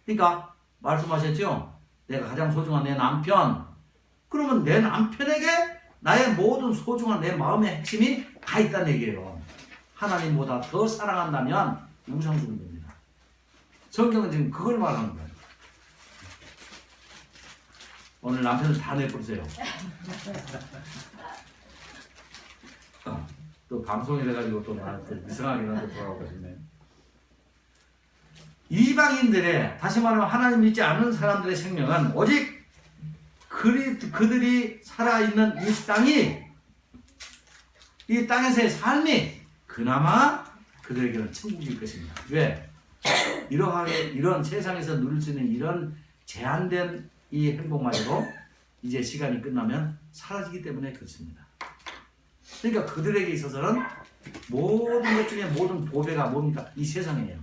그러니까 말씀하셨죠? 내가 가장 소중한 내 남편 그러면 내 남편에게 나의 모든 소중한 내 마음의 핵심이 다 있다는 얘기예요. 하나님보다 더 사랑한다면 우상숭배는 됩니다. 성경은 지금 그걸 말하는 거예요. 오늘 남편을 다 내버리세요. 또 방송이 돼가지고 또 나한테 이상하게 나한테 돌아오고 싶네. 이방인들의, 다시 말하면 하나님 믿지 않는 사람들의 생명은 오직 그들이 살아있는 이 땅에서의 삶이 그나마 그들에게는 천국일 것입니다. 왜? 이런 세상에서 누릴 수 있는 이런 제한된 이 행복만으로 이제 시간이 끝나면 사라지기 때문에 그렇습니다. 그러니까 그들에게 있어서는 모든 것 중에 모든 보배가 뭡니까? 이 세상이에요.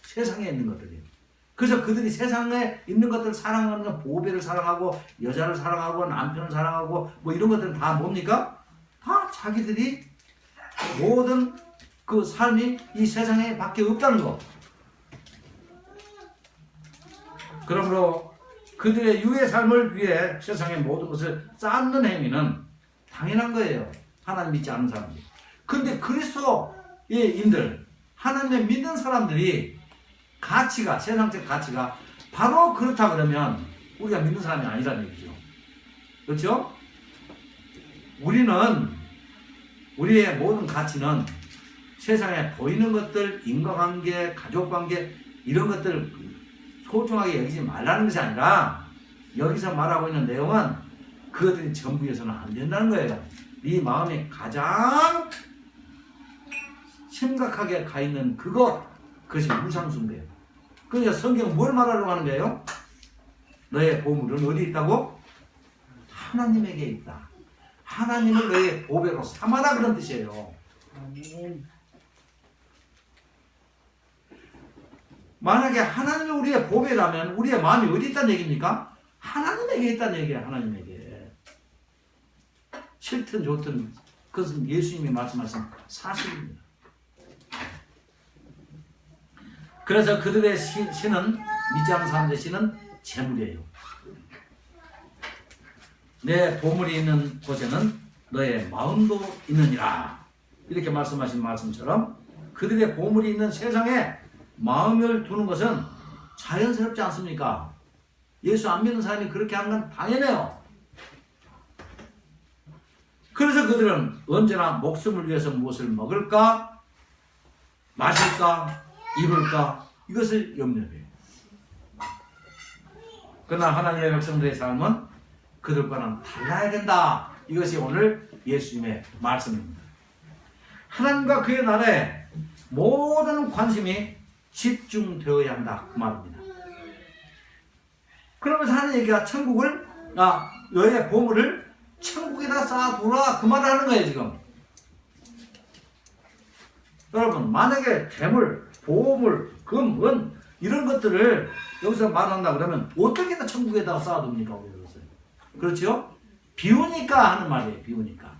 세상에 있는 것들이에요. 그래서 그들이 세상에 있는 것들을 사랑하는 건 보배를 사랑하고 여자를 사랑하고 남편을 사랑하고 뭐 이런 것들은 다 뭡니까? 다 자기들이 모든 그 삶이 이 세상에 밖에 없다는 거. 그러므로 그들의 유해 삶을 위해 세상의 모든 것을 쌓는 행위는 당연한 거예요. 하나님 믿지 않는 사람들. 근데 그리스도인들, 하나님을 믿는 사람들이 가치가, 세상적 가치가 바로 그렇다 그러면 우리가 믿는 사람이 아니라는 얘기죠. 그렇죠? 우리의 모든 가치는 세상에 보이는 것들, 인과관계, 가족관계 이런 것들을 소중하게 여기지 말라는 것이 아니라 여기서 말하고 있는 내용은 그것들이 전부에서는 안 된다는 거예요. 네 마음에 가장 심각하게 가 있는 그것이 우상숭배예요. 그러니까 성경은 뭘 말하려고 하는 거예요? 너의 보물은 어디 있다고? 하나님에게 있다. 하나님을 너의 보배로 삼아라 그런 뜻이에요. 만약에 하나님이 우리의 보배라면 우리의 마음이 어디 있다는 얘기입니까? 하나님에게 있다는 얘기예요. 하나님에게. 싫든 좋든 그것은 예수님이 말씀하신 사실입니다. 그래서 그들의 신은, 믿지 않는 사람들의 신은 재물이에요. 내 보물이 있는 곳에는 너의 마음도 있느니라. 이렇게 말씀하신 말씀처럼 그들의 보물이 있는 세상에 마음을 두는 것은 자연스럽지 않습니까? 예수 안 믿는 사람이 그렇게 하는 건 당연해요. 그래서 그들은 언제나 목숨을 위해서 무엇을 먹을까, 마실까, 입을까 이것을 염려해요. 그러나 하나님의 백성들의 삶은 그들과는 달라야 된다. 이것이 오늘 예수님의 말씀입니다. 하나님과 그의 나라에 모든 관심이 집중되어야 한다. 그 말입니다. 그러면서 하는 얘기가 천국을, 너의 보물을 천국에다 쌓아두라. 그 말을 하는 거예요, 지금. 여러분, 만약에 재물, 보물, 금, 은, 이런 것들을 여기서 말한다 그러면 어떻게 다 천국에다가 쌓아둡니까? 그렇죠? 비우니까 하는 말이에요, 비우니까.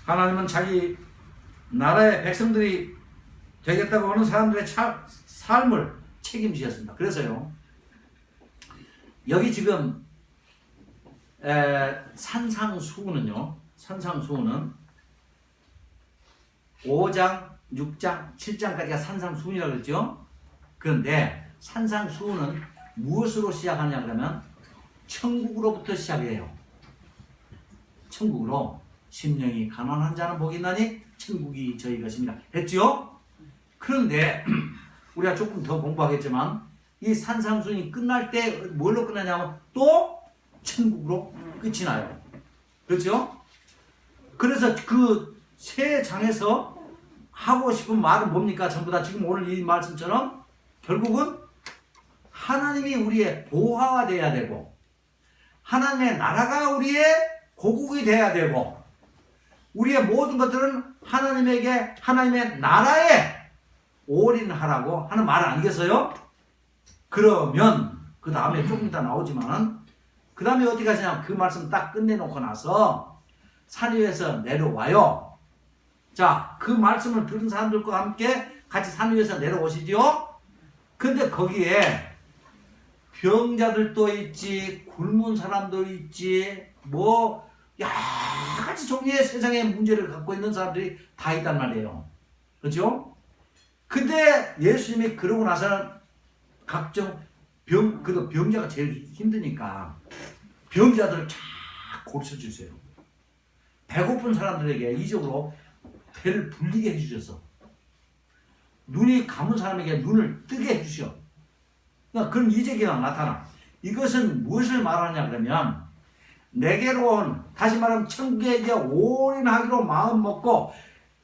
하나님은 자기 나라의 백성들이 되겠다고 하는 사람들의 삶을 책임지셨습니다. 그래서요, 여기 지금 산상수훈은요, 산상수훈은 5장, 6장, 7장까지가 산상수훈이라고 그랬죠. 그런데 산상수훈은 무엇으로 시작하냐 그러면 천국으로부터 시작해요. 천국으로 심령이 가난한 자는 복이 있나니 천국이 저희 것입니다. 했죠? 그런데 우리가 조금 더 공부하겠지만 이 산상수훈이 끝날 때 뭘로 끝나냐면 또 천국으로 끝이 나요. 그렇죠? 그래서 그 세 장에서 하고 싶은 말은 뭡니까? 전부 다 지금 오늘 이 말씀처럼 결국은 하나님이 우리의 보화가 돼야 되고 하나님의 나라가 우리의 고국이 돼야 되고 우리의 모든 것들은 하나님의 나라에 올인하라고 하는 말 아니겠어요? 그러면 그 다음에 조금 이따 나오지만 그 다음에 어떻게 하시냐면 그 말씀 딱 끝내놓고 나서 산 위에서 내려와요. 자, 그 말씀을 들은 사람들과 함께 같이 산 위에서 내려오시죠. 근데 거기에 병자들도 있지, 굶은 사람도 있지, 뭐 여러 가지 종류의 세상의 문제를 갖고 있는 사람들이 다 있단 말이에요. 그렇죠? 근데 예수님이 그러고 나서는 각종 그래도 병자가 제일 힘드니까 병자들을 쫙 고쳐주세요. 배고픈 사람들에게 이적으로 배를 불리게 해주셔서 눈이 감은 사람에게 눈을 뜨게 해주셔. 그러니까 그런 이적이 나타나. 이것은 무엇을 말하냐 그러면 내게로 온, 다시 말하면 천국에 이제 올인하기로 마음 먹고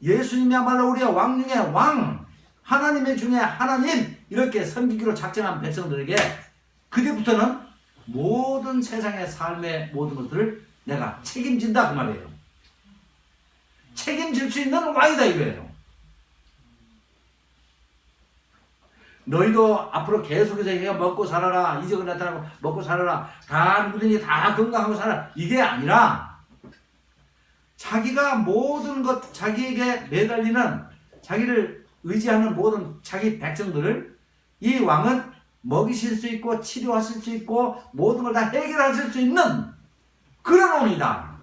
예수님이야말로 우리의 왕 중에 왕, 하나님의 중에 하나님 이렇게 섬기기로 작정한 백성들에게 그때부터는 모든 세상의 삶의 모든 것들을 내가 책임진다 그 말이에요. 책임질 수 있는 왕이다 이거예요. 너희도 앞으로 계속해서 얘가 먹고 살아라, 이적을 나타나고 먹고 살아라, 다 누구든지 다 건강하고 살아라 이게 아니라 자기가 모든 것, 자기에게 매달리는, 자기를 의지하는 모든 자기 백성들을 이 왕은 먹이실 수 있고 치료하실 수 있고 모든 걸 다 해결하실 수 있는 그런 왕이다.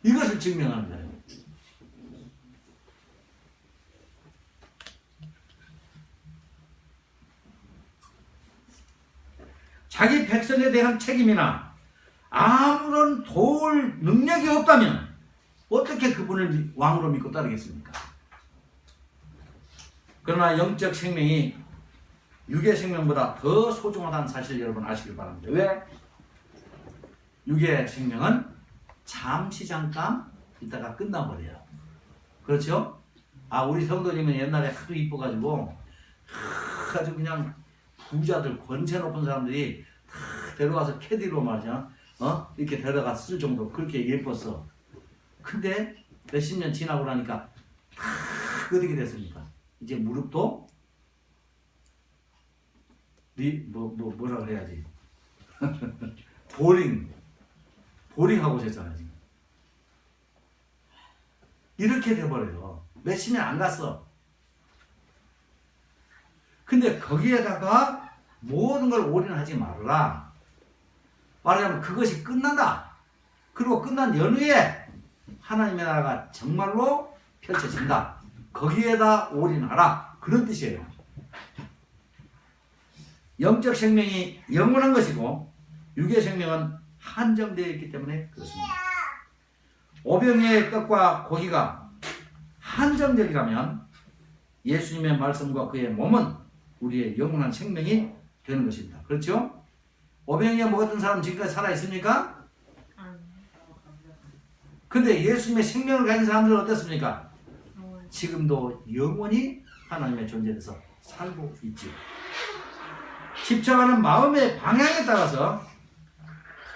이것을 증명하는 거예요. 자기 백성에 대한 책임이나 아무런 도울 능력이 없다면 어떻게 그분을 왕으로 믿고 따르겠습니까? 그러나 영적 생명이 육의 생명보다 더 소중하다는 사실 여러분 아시길 바랍니다. 왜? 육의 생명은 잠시 잠깐 있다가 끝나버려요. 그렇죠? 아, 우리 성도님은 옛날에 하도 이뻐가지고 아주 그냥 부자들, 권세 높은 사람들이 다 데려가서 캐디로 말이야, 이렇게 데려가 쓸 정도 그렇게 예뻤어. 근데 몇십 년 지나고 나니까 다 어떻게 됐습니까? 이제 무릎도 뭐라 그래야지 보링하고 오셨잖아요. 지금 이렇게 돼버려요. 몇십 년 안 갔어. 근데 거기에다가 모든 걸 올인하지 말아라. 말하자면 그것이 끝난다. 그리고 끝난 연후에 하나님의 나라가 정말로 펼쳐진다. 거기에다 올인하라. 그런 뜻이에요. 영적 생명이 영원한 것이고 육의 생명은 한정되어 있기 때문에 그렇습니다. 오병이의 떡과 고기가 한정적이라면 예수님의 말씀과 그의 몸은 우리의 영원한 생명이 되는 것입니다. 그렇죠? 오병이어 먹었던 사람 지금까지 살아있습니까? 근데 예수님의 생명을 가진 사람들은 어떻습니까? 지금도 영원히 하나님의 존재에서 살고 있지. 집착하는 마음의 방향에 따라서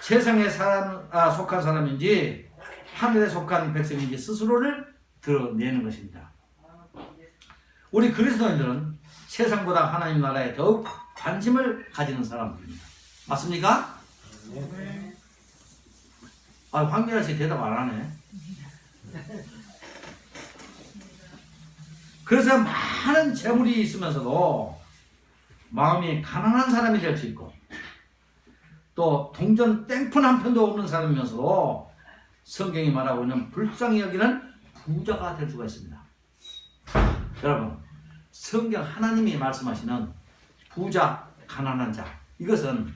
세상에 속한 사람인지 하늘에 속한 백성인지 스스로를 드러내는 것입니다. 우리 그리스도인들은 세상보다 하나님 나라에 더욱 관심을 가지는 사람들입니다. 맞습니까? 네. 아, 황미라 씨 대답 안 하네. 그래서 많은 재물이 있으면서도 마음이 가난한 사람이 될 수 있고 또 동전 땡푼 한 편도 없는 사람이면서도 성경이 말하고 있는 불쌍히 여기는 부자가 될 수가 있습니다. 여러분, 성경 하나님이 말씀하시는 부자, 가난한 자, 이것은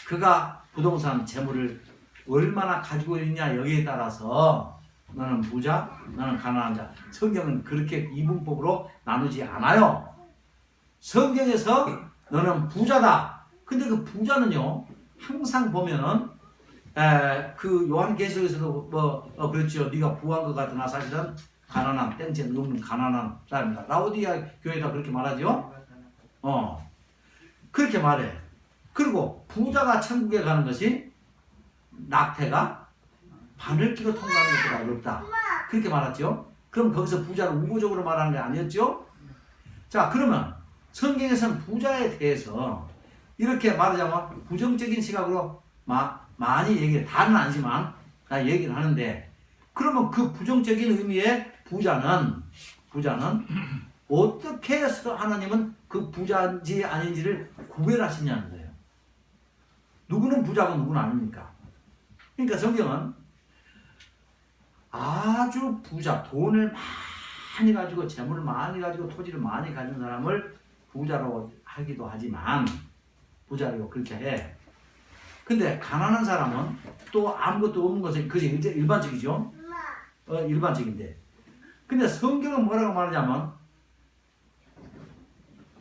그가 부동산 재물을 얼마나 가지고 있냐 여기에 따라서 너는 부자, 너는 가난한 자. 성경은 그렇게 이분법으로 나누지 않아요. 성경에서 너는 부자다. 근데 그 부자는요, 항상 보면은 그 요한계시록에서도 그렇죠. 네가 부한 것 같으나 사실은 가난한 땡째 없는 가난한 사람이다. 라오디아 교회가 그렇게 말하죠. 그렇게 말해. 그리고 부자가 천국에 가는 것이 낙태가 바늘 끼고 통과하는 것보다 어렵다. 그렇게 말했죠. 그럼 거기서 부자를 우호적으로 말하는 게 아니었죠? 자, 그러면 성경에서는 부자에 대해서 이렇게 말하자면 부정적인 시각으로 많이 얘기해. 다는 아니지만 나 얘기를 하는데, 그러면 그 부정적인 의미의 부자는 어떻게 해서 하나님은 그 부자인지 아닌지를 구별하시냐는 거예요. 누구는 부자고 누구는 아닙니까? 그러니까 성경은 아주 부자, 돈을 많이 가지고 재물을 많이 가지고 토지를 많이 가진 사람을 부자라고 하기도 하지만 부자라고 그렇게 해. 근데 가난한 사람은 또 아무것도 없는 것은 그게 일반적이죠. 일반적인데. 근데 성경은 뭐라고 말하냐면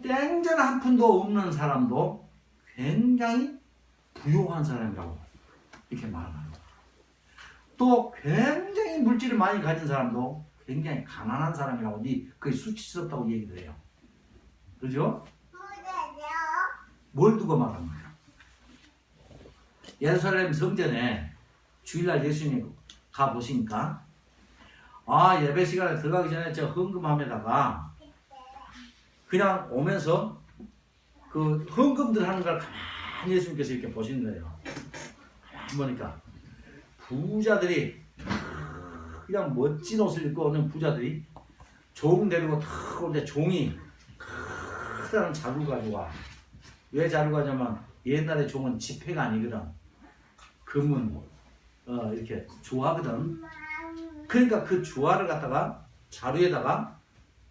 땡전 한 푼도 없는 사람도 굉장히 부유한 사람이라고 이렇게 말하는 거예요. 또 굉장히 물질을 많이 가진 사람도 굉장히 가난한 사람이라고 그게 수치스럽다고 얘기를 해요. 그죠? 뭘 두고 말합니까? 예루살렘 성전에 주일날 예수님 가보시니까 예배 시간에 들어가기 전에 저 헌금함에다가 그냥 오면서 그 헌금들 하는 걸 가만히 예수님께서 이렇게 보시는 거예요. 가만히 보니까 부자들이 그냥 멋진 옷을 입고 오는 부자들이 종 데리고 탁 오는데 종이 크다는 자루 가지고 와. 왜 자루 가냐면 옛날에 종은 지폐가 아니거든. 금은 이렇게 주화거든. 그러니까 그 주화를 갖다가 자루에다가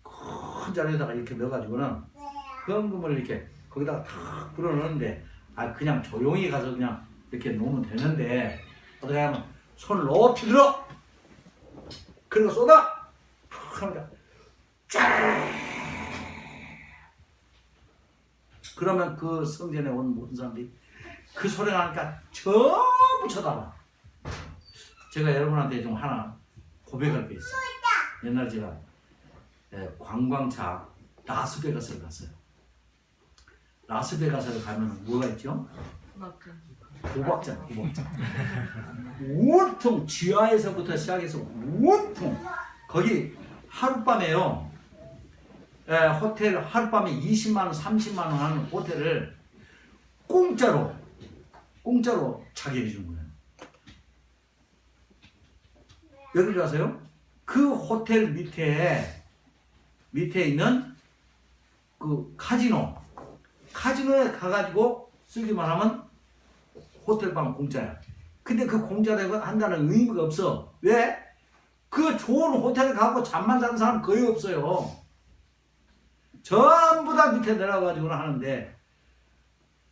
큰 자루에다가 이렇게 넣어가지고는 헌금을 이렇게 거기다가 탁 불어넣는데 그냥 조용히 가서 그냥 이렇게 놓으면 되는데 어떻게 하면 손을 높이 들어 그리고 쏟아 그러니까 쫙 그러면 그 성전에 온 모든 사람들이 그 소리가 나니까 전부 쳐다봐. 제가 여러분한테 좀 하나 고백할 게 있어요. 옛날에 제가 관광차 라스베가스를 갔어요. 라스베가스를 가면 뭐가 있죠? 호박전. 온통 지하에서부터 시작해서 온통 거기 하룻밤에요. 호텔 하룻밤에 20만원 30만원 하는 호텔을 공짜로 자기 해주는 거예요. 여기 가세요. 그 호텔 밑에 있는 그 카지노에 가가지고 쓰기만 하면 호텔방 공짜야. 근데 그 공짜라고 한다는 의미가 없어. 왜? 그 좋은 호텔에 가고 잠만 자는 사람 거의 없어요. 전부 다 밑에 내려가지고는 하는데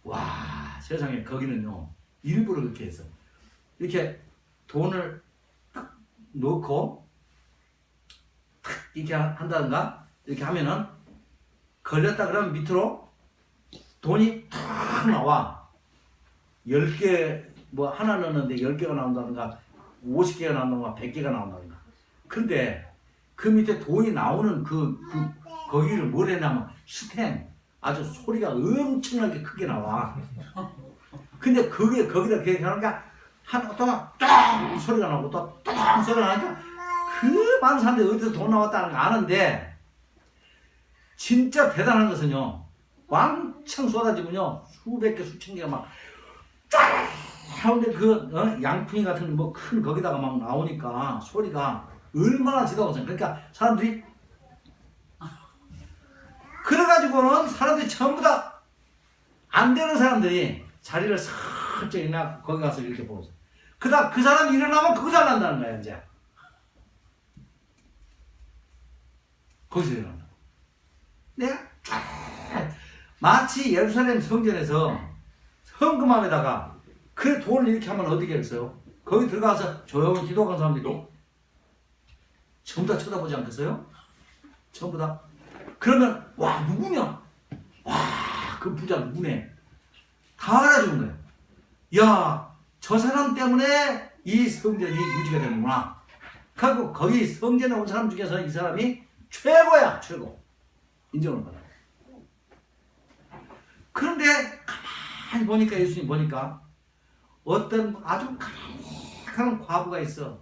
와 세상에 거기는요 일부러 그렇게 해서 이렇게 돈을 딱 넣고 탁 이렇게 한다든가 이렇게 하면은 걸렸다 그러면 밑으로 돈이 탁 나와. 10개 뭐 하나 넣는데 10개가 나온다든가 50개가 나온다든가 100개가 나온다든가. 근데 그 밑에 돈이 나오는 거기를 뭘 했냐면 스탠 아주 소리가 엄청나게 크게 나와. 근데 그게 거기다 그렇게 하니까 또딱 소리가 나고 또 딱 소리가 나니까 그 많은 사람들이 어디서 돈 나왔다는 거 아는데 진짜 대단한 것은요 왕창 쏟아지면요 수백 개 수천 개가 막 쫙 하는데 양푼이 같은 뭐 큰 거기다가 막 나오니까 소리가 얼마나 지다고서 그러니까 사람들이 그래가지고는 사람들이 전부 다 안 되는 사람들이 자리를 슬쩍 일어나 거기 가서 이렇게 보고 있어. 그 사람이 일어나면 그거 잘난다는 거야 이제. 거기서 일어난다. 내가 쫙 마치 예루살렘 성전에서 헌금함에다가 그 돈을 이렇게 하면 어떻게 했어요? 거기 들어가서 조용히 기도하는 사람들이 전부 다 쳐다보지 않겠어요? 전부 다. 그러면 와 누구냐? 와 그 부자 누구네? 다 알아주는 거예요. 야 저 사람 때문에 이 성전이 유지가 되는구나. 그리고 거기 성전에 온 사람 중에서 이 사람이 최고야 최고. 인정을 받아요. 그런데 가만히 보니까 예수님 보니까 어떤 아주 가난한 과부가 있어.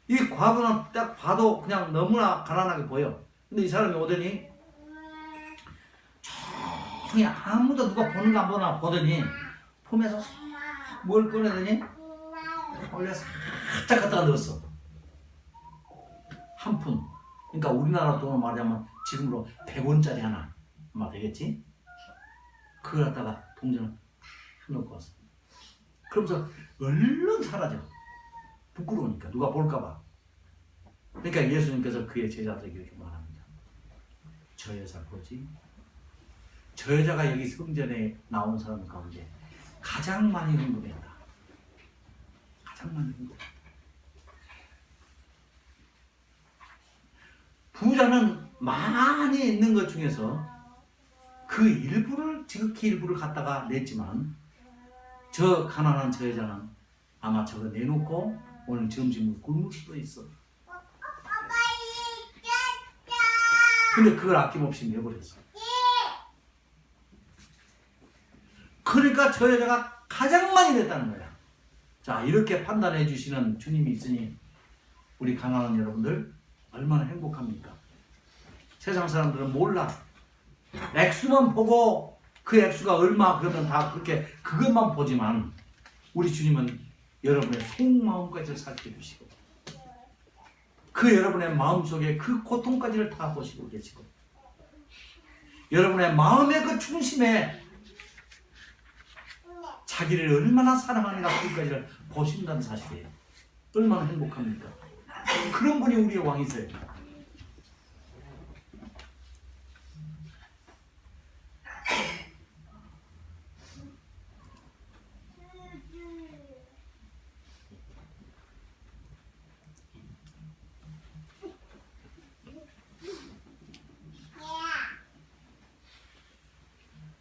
이 과부는 딱 봐도 그냥 너무나 가난하게 보여. 근데 이 사람이 오더니 조용히 아무도 누가 보는 거 안 보나 보더니 품에서 뭘 꺼내더니 원래 살짝 갖다가 넣었어. 한 푼. 그러니까 우리나라 돈으로 말하자면 지금으로 100원짜리 하나 아마 되겠지? 그걸 갖다가 동전을 해놓고 왔어. 그러면서 얼른 사라져. 부끄러우니까 누가 볼까봐. 그러니까 예수님께서 그의 제자들에게 이렇게 말합니다. 저 여자 보지? 저 여자가 여기 성전에 나온 사람 가운데 가장 많이 흥분했다. 가장 많이 흥분했다. 부자는 많이 있는 것 중에서 그 일부를 지극히 일부를 갖다가 냈지만 저 가난한 저 여자는 아마 저거 내놓고 오늘 점심을 굶을 수도 있어. 근데 그걸 아낌없이 내버렸어. 그러니까 저 여자가 가장 많이 냈다는 거야. 자, 이렇게 판단해 주시는 주님이 있으니 우리 가난한 여러분들 얼마나 행복합니까? 세상 사람들은 몰라. 액수만 보고 그 액수가 얼마 그러면 다 그렇게 그것만 보지만 우리 주님은 여러분의 속마음까지 살펴주시고 그 여러분의 마음속에 그 고통까지를 다 보시고 계시고 여러분의 마음의 그 중심에 자기를 얼마나 사랑하는가 그까지를 보신다는 사실이에요. 얼마나 행복합니까? 그런 분이 우리의 왕이세요.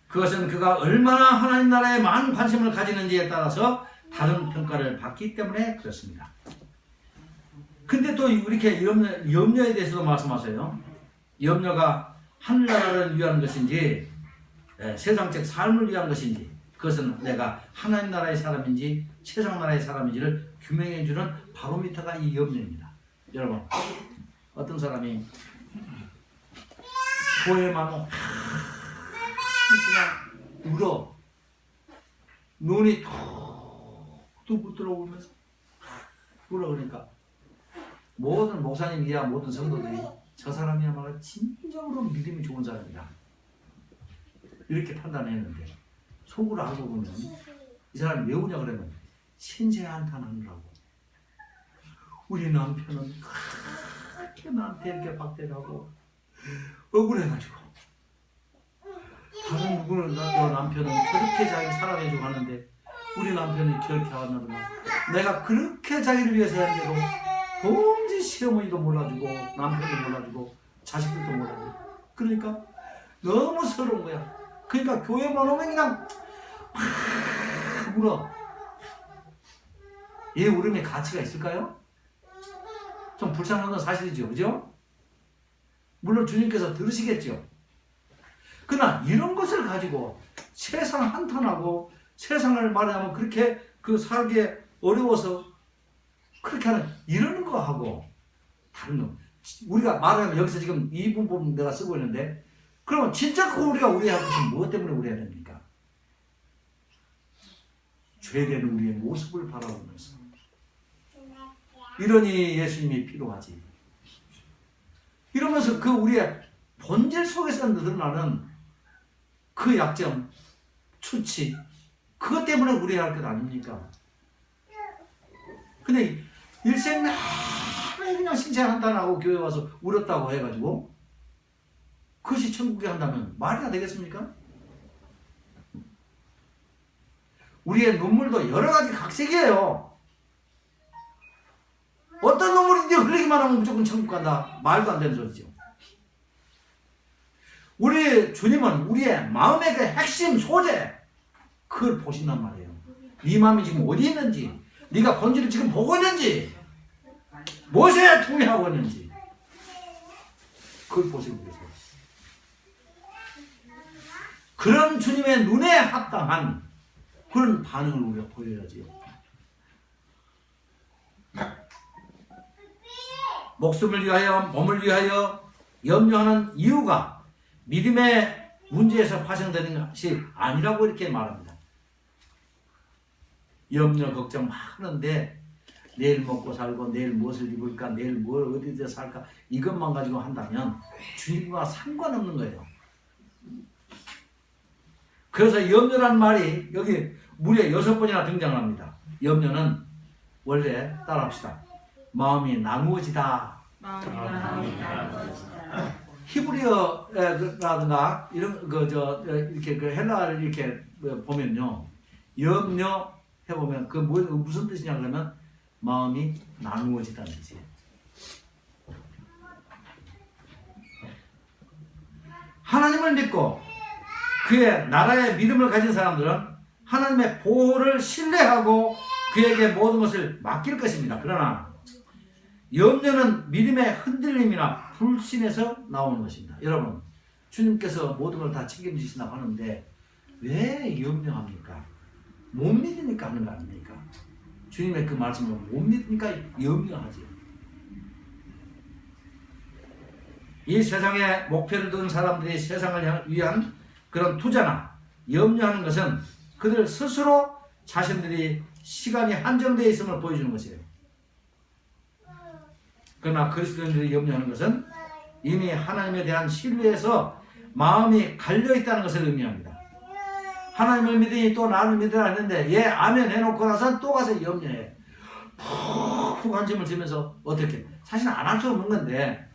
그것은 그가 얼마나 하나님 나라에 많은 관심을 가지는지에 따라서 다른 평가를 받기 때문에 그렇습니다. 근데 또 이렇게 염려에 대해서도 말씀하세요. 염려가 하늘나라를 위한 것인지 세상적 삶을 위한 것인지 그것은 내가 하나님 나라의 사람인지 세상 나라의 사람인지를 규명해주는 바로미터가 이 염려입니다. 여러분 어떤 사람이 교회만 그냥 울어. 눈이 툭툭 들어오면서 울어. 그러니까 모든 목사님이야 모든 성도들이 저 사람이야말로 진정으로 믿음이 좋은 사람이다 이렇게 판단했는데 속으로 알고 보면 이 사람이 왜 우냐 그러면 신세 한탄하느라고 우리 남편은 그렇게 나한테 이렇게 박대하고 억울해가지고 다른 누구는 너 남편은 저렇게 자기를 사랑해주고 하는데 우리 남편이 저렇게 하느라 내가 그렇게 자기를 위해서 했는데도 도무지 시어머니도 몰라주고 남편도 몰라주고 자식들도 몰라주고 그러니까 너무 서러운 거야. 그러니까 교회만 오면 그냥 팍 울어. 이 울음에 가치가 있을까요? 좀 불쌍한 건 사실이죠. 그죠? 물론 주님께서 들으시겠죠. 그러나 이런 것을 가지고 세상 한탄하고 세상을 말하자면 그렇게 그 살기에 어려워서 그렇게 하는 이런 거 하고 다른 거 우리가 말하면 여기서 지금 이 부분 내가 쓰고 있는데 그러면 진짜 그 우리가 우려할 것은 무엇 때문에 우려해야 됩니까? 죄된 우리의 모습을 바라보면서 이러니 예수님이 필요하지. 이러면서 그 우리의 본질 속에서 늘어나는 그 약점, 추치 그것 때문에 우려해야 할 것 아닙니까? 근데 일생 내내 그냥 신체 한탄하고 교회 와서 울었다고 해가지고 그것이 천국에 한다면 말이나 되겠습니까? 우리의 눈물도 여러 가지 각색이에요. 어떤 눈물인지 흘리기만 하면 무조건 천국 간다. 말도 안 되는 소리죠. 우리 주님은 우리의 마음의 그 핵심 소재 그걸 보신단 말이에요. 네 마음이 지금 어디 있는지 네가 본질을 지금 보고 있는지 무엇에 통해하고 있는지 그걸 보시고 계세요. 그런 주님의 눈에 합당한 그런 반응을 우리가 보여야지요. 목숨을 위하여 몸을 위하여 염려하는 이유가 믿음의 문제에서 파생되는 것이 아니라고 이렇게 말합니다. 염려 걱정 막 하는데 내일 먹고 살고 내일 무엇을 입을까 내일 뭘 어디서 살까 이것만 가지고 한다면 주님과 상관없는 거예요. 그래서 염려란 말이 여기 무려 6번이나 등장합니다. 염려는 원래 따라합시다. 마음이 나누어지다. 히브리어라든가 이런 이렇게 그 헬라를 이렇게 보면요, 염려 해보면 그 무슨 뜻이냐 그러면 마음이 나누어지다는 뜻이에요. 하나님을 믿고 그의 나라의 믿음을 가진 사람들은 하나님의 보호를 신뢰하고 그에게 모든 것을 맡길 것입니다. 그러나 염려는 믿음의 흔들림이나 불신에서 나오는 것입니다. 여러분, 주님께서 모든 걸 다 책임지신다고 하는데 왜 염려합니까? 못 믿으니까 하는 거 아닙니까? 주님의 그 말씀을 못 믿으니까 염려하지. 이 세상에 목표를 둔 사람들이 세상을 위한 그런 투자나 염려하는 것은 그들 스스로 자신들이 시간이 한정되어 있음을 보여주는 것이에요. 그러나 그리스도인들이 염려하는 것은 이미 하나님에 대한 신뢰에서 마음이 갈려있다는 것을 의미합니다. 하나님을 믿으니 또 나를 믿으라 했는데 예 아멘 해놓고 나서 또 가서 염려해. 푹 한숨을 쉬면서 어떻게 사실 안 할 수 없는 건데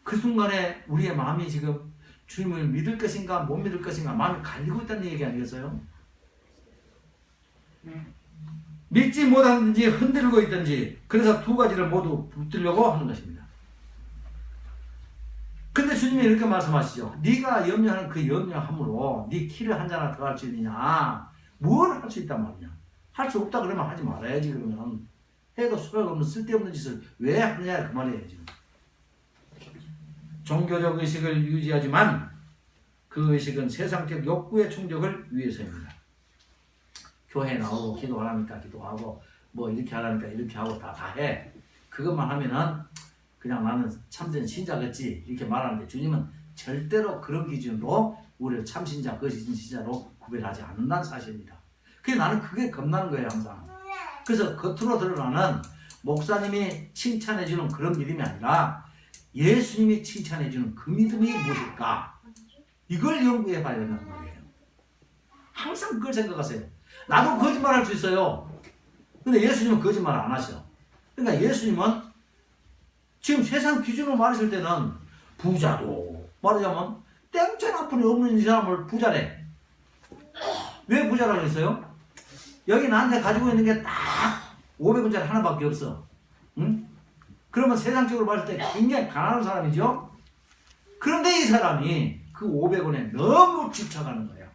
그 순간에 우리의 마음이 지금 주님을 믿을 것인가 못 믿을 것인가 마음이 갈리고 있다는 얘기 아니겠어요? 믿지 못하든지 흔들고 있든지 그래서 두 가지를 모두 붙들려고 하는 것입니다. 근데 주님이 이렇게 말씀하시죠. 네가 염려하는 그 염려함으로 네 키를 한 잔을 더 할 수 있느냐? 뭘 할 수 있단 말이냐? 할 수 없다 그러면 하지 말아야지. 그러면 해도 소용없는 쓸데없는 짓을 왜 하느냐 그 말이에요. 지금. 종교적 의식을 유지하지만 그 의식은 세상적 욕구의 충족을 위해서입니다. 교회 나오고 기도하라니까 기도하고 뭐 이렇게 하라니까 이렇게 하고 다 해. 그것만 하면은 그냥 나는 참된 신자겠지 이렇게 말하는데 주님은 절대로 그런 기준으로 우리를 참신자 거짓신자로 구별하지 않는다는 사실입니다. 그게 나는 그게 겁나는 거예요 항상. 그래서 겉으로 드러나는 목사님이 칭찬해주는 그런 믿음이 아니라 예수님이 칭찬해주는 그 믿음이 무엇일까? 이걸 연구해 봐야 된다는 거예요. 항상 그걸 생각하세요. 나도 거짓말할 수 있어요. 근데 예수님은 거짓말 안 하셔. 그러니까 예수님은 지금 세상 기준으로 말했을 때는 부자도 말하자면 땡볕 아픈 없는 이 사람을 부자래. 왜 부자라고 했어요? 여기 나한테 가지고 있는 게 딱 500원짜리 하나밖에 없어. 응? 그러면 세상적으로 봤을 때 굉장히 가난한 사람이죠. 그런데 이 사람이 그 500원에 너무 집착하는 거야.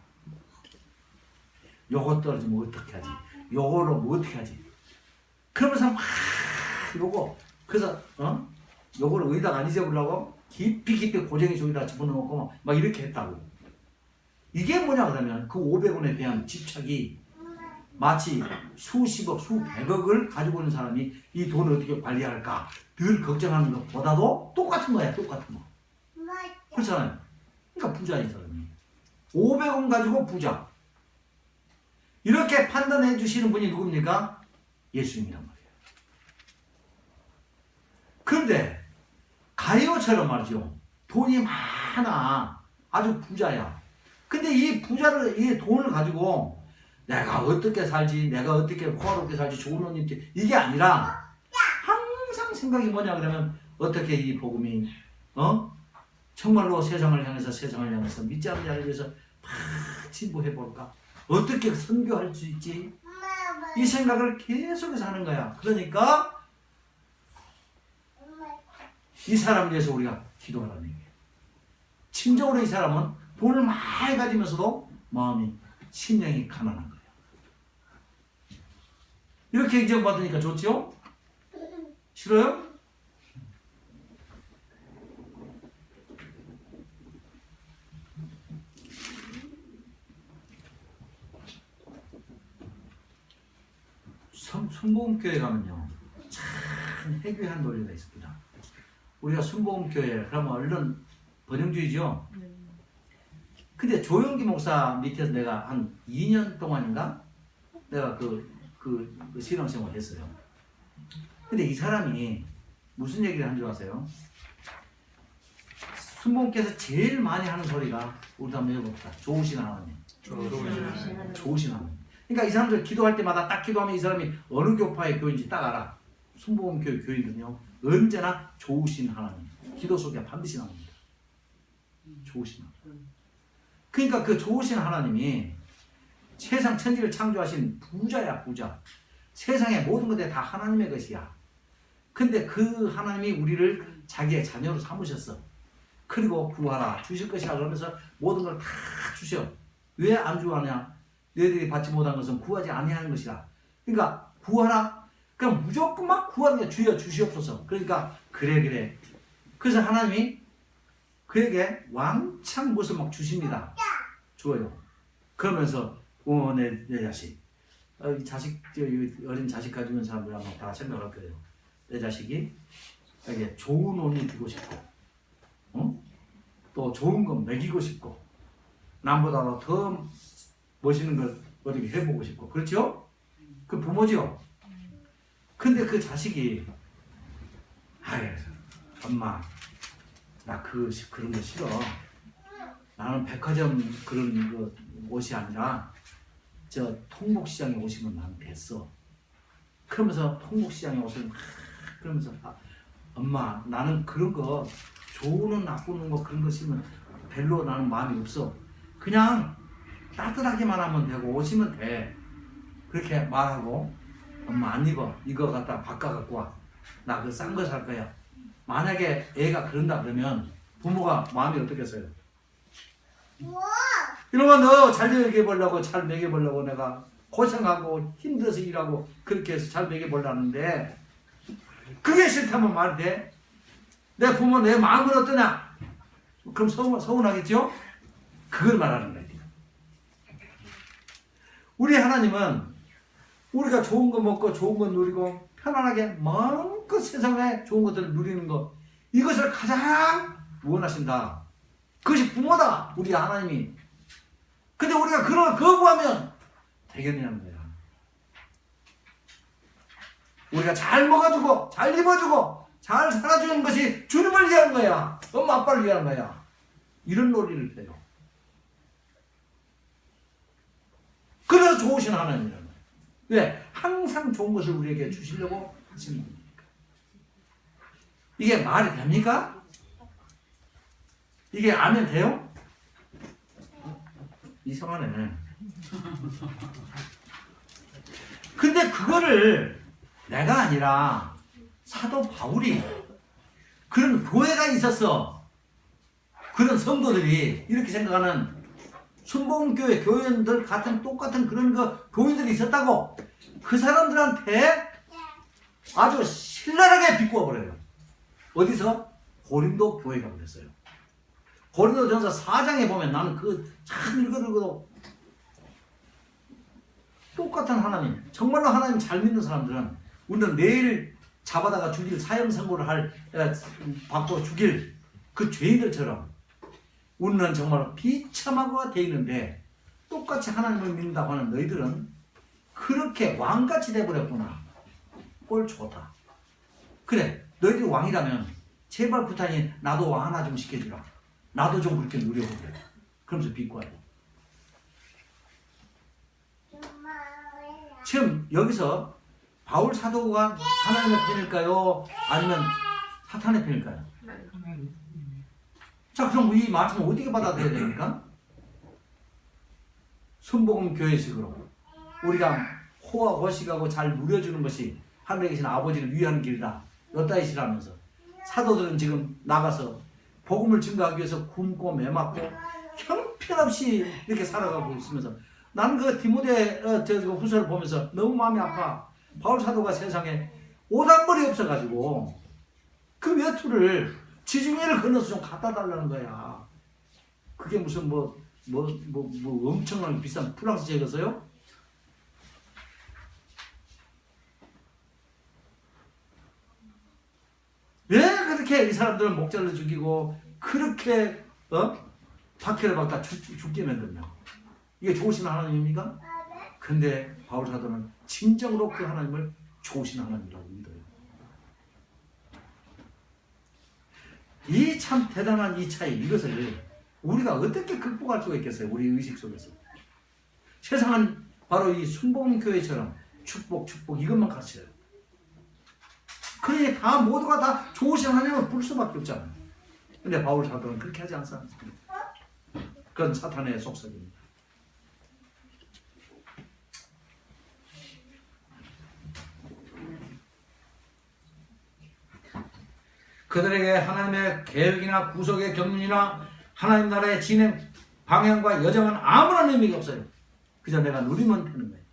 요거 떨어지면 어떻게 하지? 요거로 뭐 어떻게 하지? 그러면서 막 요거 그래서 요거를 어디다가 안 잊어보려고 깊이 고쟁이 속에다 집어넣고 막 이렇게 했다고. 이게 뭐냐 그러면 그 500원에 대한 집착이 마치 수십억, 수백억을 가지고 있는 사람이 이 돈을 어떻게 관리할까 늘 걱정하는 것보다도 똑같은 거야. 똑같은 거. 그렇잖아요. 그러니까 부자인 사람이 500원 가지고 부자. 이렇게 판단해 주시는 분이 누굽니까? 예수님이란 말이에요. 그런데 가이오처럼 말이죠. 돈이 많아. 아주 부자야. 근데 이 부자를, 이 돈을 가지고 내가 어떻게 살지, 내가 어떻게 호화롭게 살지, 좋은 옷 입지, 이게 아니라 항상 생각이 뭐냐 그러면 어떻게 이 복음이 정말로 세상을 향해서 믿지 않는 자를 위해서 막 진보해볼까? 어떻게 선교할 수 있지? 이 생각을 계속해서 하는 거야. 그러니까 이 사람을 위해서 우리가 기도하라는 얘기예요. 심적으로 이 사람은 돈을 많이 가지면서도 마음이 심령이 가난한 거예요. 이렇게 인정받으니까 좋죠? 싫어요? 순복음교회 가면요 참 해괴한 논리가 있습니다. 우리가 순복음교회 그러면 얼른 번영주의죠. 근데 조영기 목사 밑에서 내가 한 2년 동안인가 내가 그 신앙생활 했어요. 근데 이 사람이 무슨 얘기를 한 줄 아세요? 순봉께서 제일 많이 하는 소리가 우리도 한번 해봅시다. 좋으신 하나님. 좋으신 하나님. 그러니까 이 사람들 기도할 때마다 딱 기도하면 이 사람이 어느 교파의 교인지 딱 알아. 순복음 교회 교인은요 언제나 좋으신 하나님. 기도 속에 반드시 나옵니다. 좋으신 하나님. 그러니까 그 좋으신 하나님이 세상 천지를 창조하신 부자야 부자. 세상의 모든 것들이 다 하나님의 것이야. 근데 그 하나님이 우리를 자기의 자녀로 삼으셨어. 그리고 구하라 주실 것이라 그러면서 모든 걸 다 주셔. 왜 안 주하냐? 너희들이 받지 못한 것은 구하지 아니하는 것이라. 그러니까 구하라. 그럼 무조건 막 구하는 게 주여 주시옵소서. 그러니까 그래. 그래서 하나님이 그에게 왕창 무엇을 막 주십니다. 줘요. 그러면서 내 자식. 이 자식 어린 자식 가지고 있는 사람들 아마 다 생각할 거예요. 내 자식이 에게 좋은 옷을 주고 싶고. 또 좋은 거 먹이고 싶고 남보다 더 멋있는 걸 어떻게 해보고 싶고 그렇죠? 그 부모죠. 근데 그 자식이 엄마 나 그런 거 싫어. 나는 백화점 그런 거 옷이 아니라 저 통복시장에 오시면 나는 됐어. 그러면서 통복시장에 옷을 막 그러면서 엄마 나는 그런 거 좋은 나쁜 거 그런 거 쓰면 별로 나는 마음이 없어. 그냥 따뜻하게만 하면 되고 오시면 돼. 그렇게 말하고 엄마 안 입어. 이거 갖다 바꿔 갖고 와. 나 그 싼 거 살 거야. 만약에 애가 그런다 그러면 부모가 마음이 어떻겠어요? 이러면 너 잘 먹여보려고 잘 먹여보려고 내가 고생하고 힘들어서 일하고 그렇게 해서 잘 먹여보려는데 그게 싫다면 말이 돼? 내 부모 내 마음은 어떠냐? 그럼 서운하겠죠? 그걸 말하는 거예요. 우리 하나님은 우리가 좋은 거 먹고 좋은 거 누리고 편안하게 마음껏 세상에 좋은 것들을 누리는 것 이것을 가장 원하신다. 그것이 부모다. 우리 하나님이. 근데 우리가 그런 걸 거부하면 대견이라는 거야. 우리가 잘 먹어주고 잘 입어주고 잘 살아주는 것이 주님을 위한 거야. 엄마 아빠를 위한 거야. 이런 논리를 펴요. 그래서 좋으신 하나님이라는 거예요. 왜? 항상 좋은 것을 우리에게 주시려고 하시는 겁니까? 이게 말이 됩니까? 이게 아멘 돼요? 이상하네. 근데 그거를 내가 아니라 사도 바울이 그런 교회가 있었어. 그런 성도들이 이렇게 생각하는 순복음교회 교인들 같은 똑같은 그런 교인들이 있었다고 그 사람들한테 아주 신랄하게 비꼬아 버려요. 어디서? 고린도 교회가 그랬어요. 고린도전서 4장에 보면 나는 참 읽어도 똑같은 하나님, 정말로 하나님 잘 믿는 사람들은 우리는 내일 잡아다가 죽일 사형 선고를 받고 죽일 그 죄인들처럼 우리는 정말 비참하고 돼 있는데 똑같이 하나님을 믿는다고 하는 너희들은 그렇게 왕같이 돼버렸구나. 꼴 좋다. 그래, 너희들이 왕이라면 제발 부탁이 나도 왕 하나 좀 시켜주라. 나도 좀 그렇게 누려보게. 그러면서 비꼬아요. 지금 여기서 바울 사도가 하나님의 편일까요? 아니면 사탄의 편일까요? 자, 그럼 이 말씀을 어떻게 받아들여야 됩니까? 순복음 교회식으로 우리가 호와 호식하고 잘 누려주는 것이 하늘에 계신 아버지를 위하는 길이다. 여따이시라면서 사도들은 지금 나가서 복음을 증거하기 위해서 굶고 매맞고 형편없이 이렇게 살아가고 있으면서 나는 그 디모데 후서를 보면서 너무 마음이 아파. 바울 사도가 세상에 오단벌이 없어가지고 그 외투를 지중해를 건너서 좀 갖다 달라는 거야. 그게 무슨 엄청난 비싼 프랑스 제거서요? 왜 그렇게 이 사람들은 목자를 죽이고 그렇게 박해를 받다 죽게 만들냐. 이게 좋으신 하나님입니까? 근데 바울 사도는 진정으로 그 하나님을 좋으신 하나님이라고 믿어요. 이 참 대단한 이 차이, 이것을 우리가 어떻게 극복할 수가 있겠어요? 우리 의식 속에서. 세상은 바로 이 순복음교회처럼 축복 이것만 가르쳐요. 그러니 다 모두가 다 좋으신 하나님을 부를 수밖에 없잖아요. 근데 바울 사도는 그렇게 하지 않습니다. 그건 사탄의 속삭입니다. 그들에게 하나님의 계획이나 구속의 경륜이나 하나님 나라의 진행 방향과 여정은 아무런 의미가 없어요. 그저 내가 누리면 되는 거예요.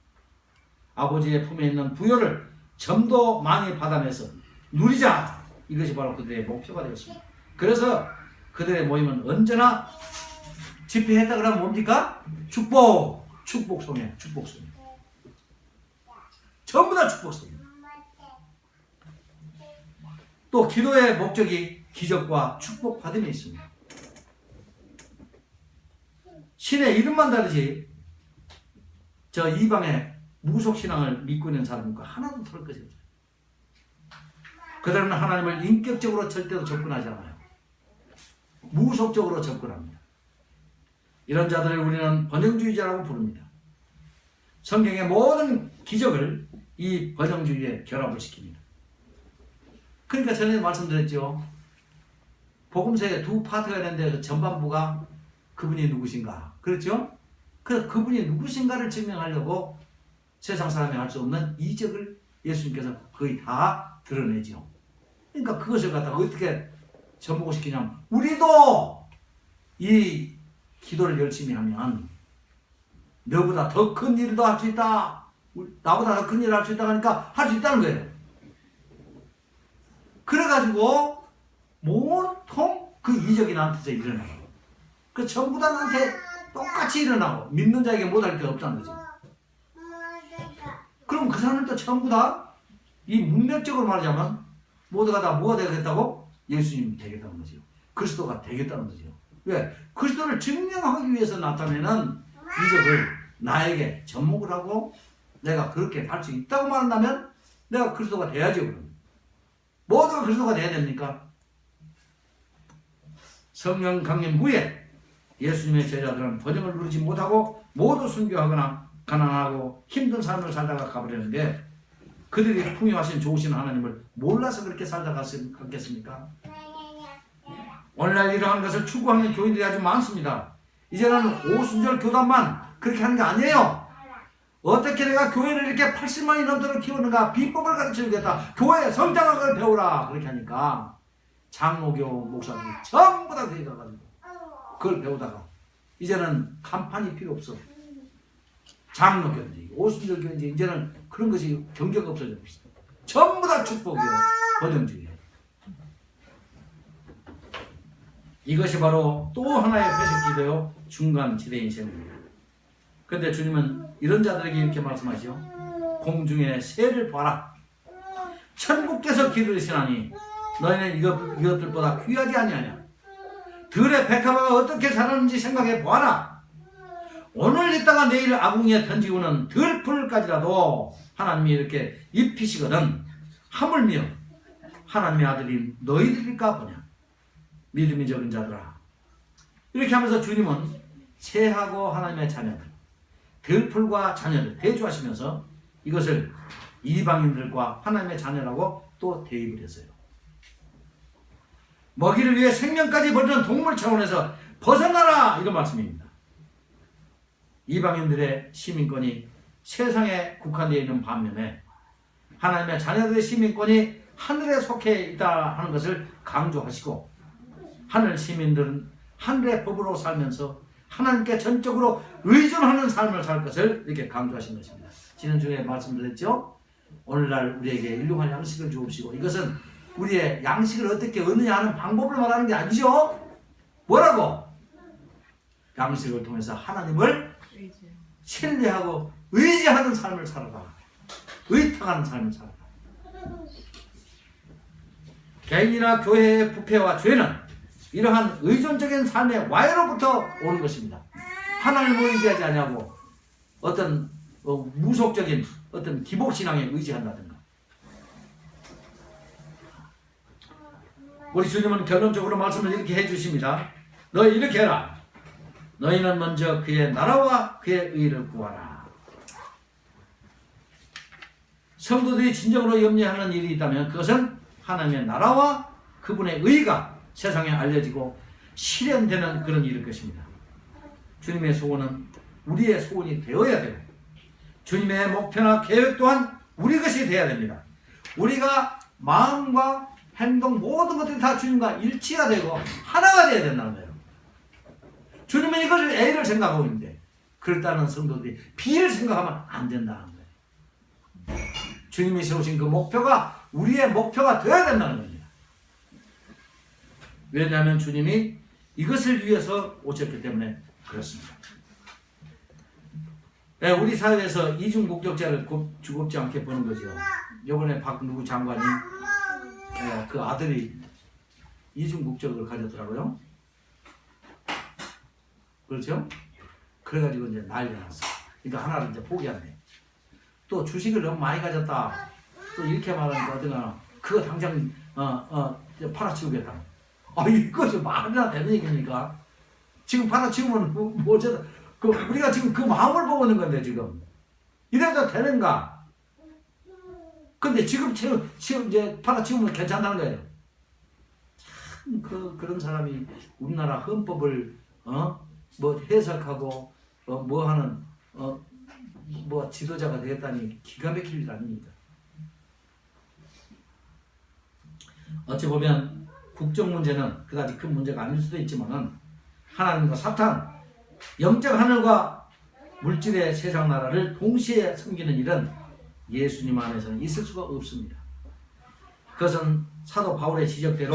아버지의 품에 있는 부여를 좀 더 많이 받아내서 누리자. 이것이 바로 그들의 목표가 되었습니다. 그래서 그들의 모임은 언제나 집회했다 그러면 뭡니까? 축복송이에요. 전부 다 축복송이에요. 또 기도의 목적이 기적과 축복받음에 있습니다. 신의 이름만 다르지 저 이방의 무속신앙을 믿고 있는 사람과 하나도 다를 것이 없어요. 그들은 하나님을 인격적으로 절대로 접근하지 않아요. 무속적으로 접근합니다. 이런 자들을 우리는 번영주의자라고 부릅니다. 성경의 모든 기적을 이 번영주의에 결합을 시킵니다. 그러니까 전에 말씀드렸죠. 복음서에 두 파트가 있는데 그 전반부가 그분이 누구신가. 그렇죠? 그래서 그분이 누구신가를 증명하려고 세상 사람이 할 수 없는 이적을 예수님께서 거의 다 드러내죠. 그러니까 그것을 갖다가 어떻게 접목시키냐면 우리도 이 기도를 열심히 하면 너보다 더 큰 일도 할 수 있다. 나보다 더 큰 일을 할 수 있다 하니까 할 수 있다는 거예요. 그래가지고 온통 그 이적이 나한테서 일어나고 그 전부 다 나한테 똑같이 일어나고 믿는 자에게 못할 게 없다는 거지. 그럼 그 사람들도 전부 다 이 문맥적으로 말하자면 모두가 다 뭐가 되겠다고? 예수님이 되겠다는 거죠. 그리스도가 되겠다는 거죠. 왜? 그리스도를 증명하기 위해서 나타내는 이적을 나에게 접목을 하고 내가 그렇게 할 수 있다고 말한다면 내가 그리스도가 돼야죠. 그럼. 모두가 그리스도가 돼야 됩니까? 성령 강림 후에 예수님의 제자들은 번영을 누리지 못하고 모두 순교하거나 가난하고 힘든 삶을 살다가 가버렸는데 그들이 풍요하신 좋으신 하나님을 몰라서 그렇게 살다가 갔겠습니까? 오늘날 이러한 것을 추구하는 교인들이 아주 많습니다. 이제는 오순절 교단만 그렇게 하는 게 아니에요. 어떻게 내가 교회를 이렇게 80만이 넘도록 키우는가 비법을 가르쳐주겠다. 교회 성장학을 배우라. 그렇게 하니까 장로교 목사들이 전부 다 거기 가가지고 그걸 배우다가 이제는 간판이 필요 없어. 장로교인지 오순절 교인지 이제는 그런 것이 경계가 없어져 있어. 전부 다 축복이요. 번영주의예요. 이것이 바로 또 하나의 회색 기도요. 중간 지대인 셈입니다. 그런데 주님은 이런 자들에게 이렇게 말씀하시죠. 공중의 새를 봐라. 천국께서 기르시나니 너희는 이것들보다 귀하지 아니하냐. 들의 백합화가 어떻게 자라는지 생각해 보아라. 오늘 있다가 내일 아궁이에 던지고는 들풀까지라도 하나님이 이렇게 입히시거든. 하물며 하나님의 아들인 너희들일까 보냐. 믿음이 적은 자들아. 이렇게 하면서 주님은 새하고 하나님의 자녀들, 들풀과 자녀들 대조하시면서 이것을 이방인들과 하나님의 자녀라고 또 대입을 했어요. 먹이를 위해 생명까지 버리는 동물 차원에서 벗어나라 이런 말씀입니다. 이방인들의 시민권이 세상에 국한되어 있는 반면에 하나님의 자녀들의 시민권이 하늘에 속해 있다 하는 것을 강조하시고 하늘 시민들은 하늘의 법으로 살면서 하나님께 전적으로 의존하는 삶을 살 것을 이렇게 강조하신 것입니다. 지난주에 말씀드렸죠. 오늘날 우리에게 일용할 양식을 주옵시고 이것은 우리의 양식을 어떻게 얻느냐 하는 방법을 말하는 게 아니죠. 뭐라고? 양식을 통해서 하나님을 신뢰하고 의지하는 삶을 살아라. 의탁하는 삶을 살아라. 개인이나 교회의 부패와 죄는 이러한 의존적인 삶의 와해로부터 오는 것입니다. 하나님을 의지하지 않냐고 어떤 무속적인 어떤 기복신앙에 의지한다든가. 우리 주님은 결론적으로 말씀을 이렇게 해주십니다. 너희 이렇게 해라. 너희는 먼저 그의 나라와 그의 의를 구하라. 성도들이 진정으로 염려하는 일이 있다면 그것은 하나님의 나라와 그분의 의가 세상에 알려지고 실현되는 그런 일일 것입니다. 주님의 소원은 우리의 소원이 되어야 되고 주님의 목표나 계획 또한 우리 것이 되어야 됩니다. 우리가 마음과 행동 모든 것들이 다 주님과 일치가 되고 하나가 되어야 된다는 거예요. 주님은 이것을 A를 생각하고 있는데 그렇다는 성도들이 B를 생각하면 안 된다는 거예요. 주님이 세우신 그 목표가 우리의 목표가 되어야 된다는 겁니다. 왜냐하면 주님이 이것을 위해서 오셨기 때문에 그렇습니다. 네, 우리 사회에서 이중국적자를 주곱지 않게 보는 거죠. 이번에 박누구 장관이 그 아들이 이중국적을 가졌더라고요. 그렇죠? 그래가지고 이제 난리가 났어. 그러니까 하나를 이제 포기한대. 또 주식을 너무 많이 가졌다. 또 이렇게 말하니까 어떡하나. 그거 당장 팔아치우겠다. 이것이 말이나 되는 얘기입니까? 지금 팔아치우면 뭐 어쩌다. 우리가 지금 그 마음을 보고 있는 건데 지금. 이래도 되는가? 근데 지금 이제 팔아치우면 괜찮다는 거예요. 참 그런 사람이 우리나라 헌법을 뭐 해석하고 뭐 하는 뭐 지도자가 되겠다니 기가 막힐 일 아닙니까? 어찌 보면 국정 문제는 그다지 큰 문제가 아닐 수도 있지만은 하나님과 사탄, 영적 하늘과 물질의 세상 나라를 동시에 섬기는 일은 예수님 안에서는 있을 수가 없습니다. 그것은 사도 바울의 지적대로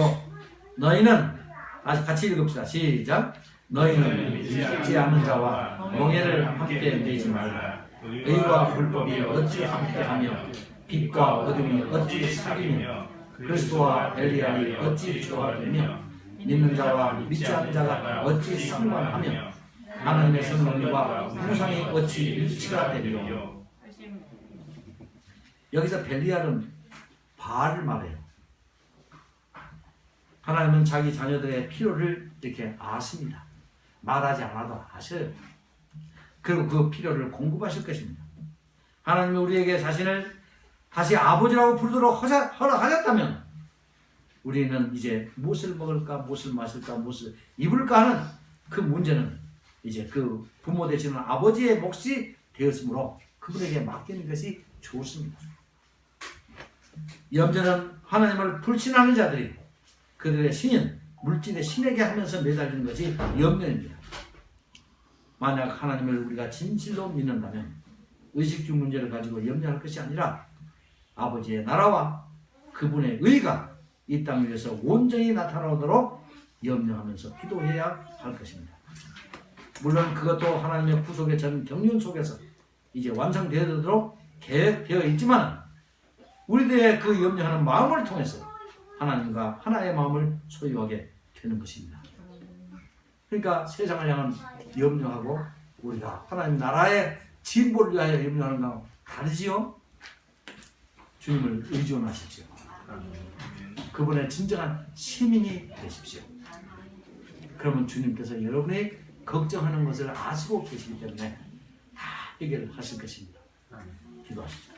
너희는 다시 같이 읽읍시다. 시작. 너희는 믿지 않는 자와 멍에를 함께 내지 말라. 의와 불법이 어찌 함께하며 빛과 어둠이 어찌 사귀며 그리스도와 엘리야이 어찌 조합되며 믿는 자와 믿지 않는 자가 어찌 상관하며 하나님의 성령과 우상이 어찌 일치가 되리요. 여기서 벨리알은 바알을 말해요. 하나님은 자기 자녀들의 필요를 이렇게 아십니다. 말하지 않아도 아셔요. 그리고 그 필요를 공급하실 것입니다. 하나님이 우리에게 자신을 다시 아버지라고 부르도록 허락하셨다면 우리는 이제 무엇을 먹을까, 무엇을 마실까, 무엇을 입을까 하는 그 문제는 이제 그 부모 되시는 아버지의 몫이 되었으므로 그분에게 맡기는 것이 좋습니다. 염려는 하나님을 불신하는 자들이 그들의 신인, 물질의 신에게 하면서 매달리는 것이 염려입니다. 만약 하나님을 우리가 진실로 믿는다면 의식주 문제를 가지고 염려할 것이 아니라 아버지의 나라와 그분의 의가 이 땅 위에서 온전히 나타나도록 염려하면서 기도해야 할 것입니다. 물론 그것도 하나님의 구속의 전 경륜 속에서 이제 완성되도록 계획되어 있지만 우리들의 그 염려하는 마음을 통해서 하나님과 하나의 마음을 소유하게 되는 것입니다. 그러니까 세상을 향한 염려하고 우리가 하나님 나라의 진보를 위하여 염려하는 것과 다르지요? 주님을 의존하십시오. 그분의 진정한 시민이 되십시오. 그러면 주님께서 여러분이 걱정하는 것을 아시고 계시기 때문에 다 해결을 하실 것입니다. 기도하십시오.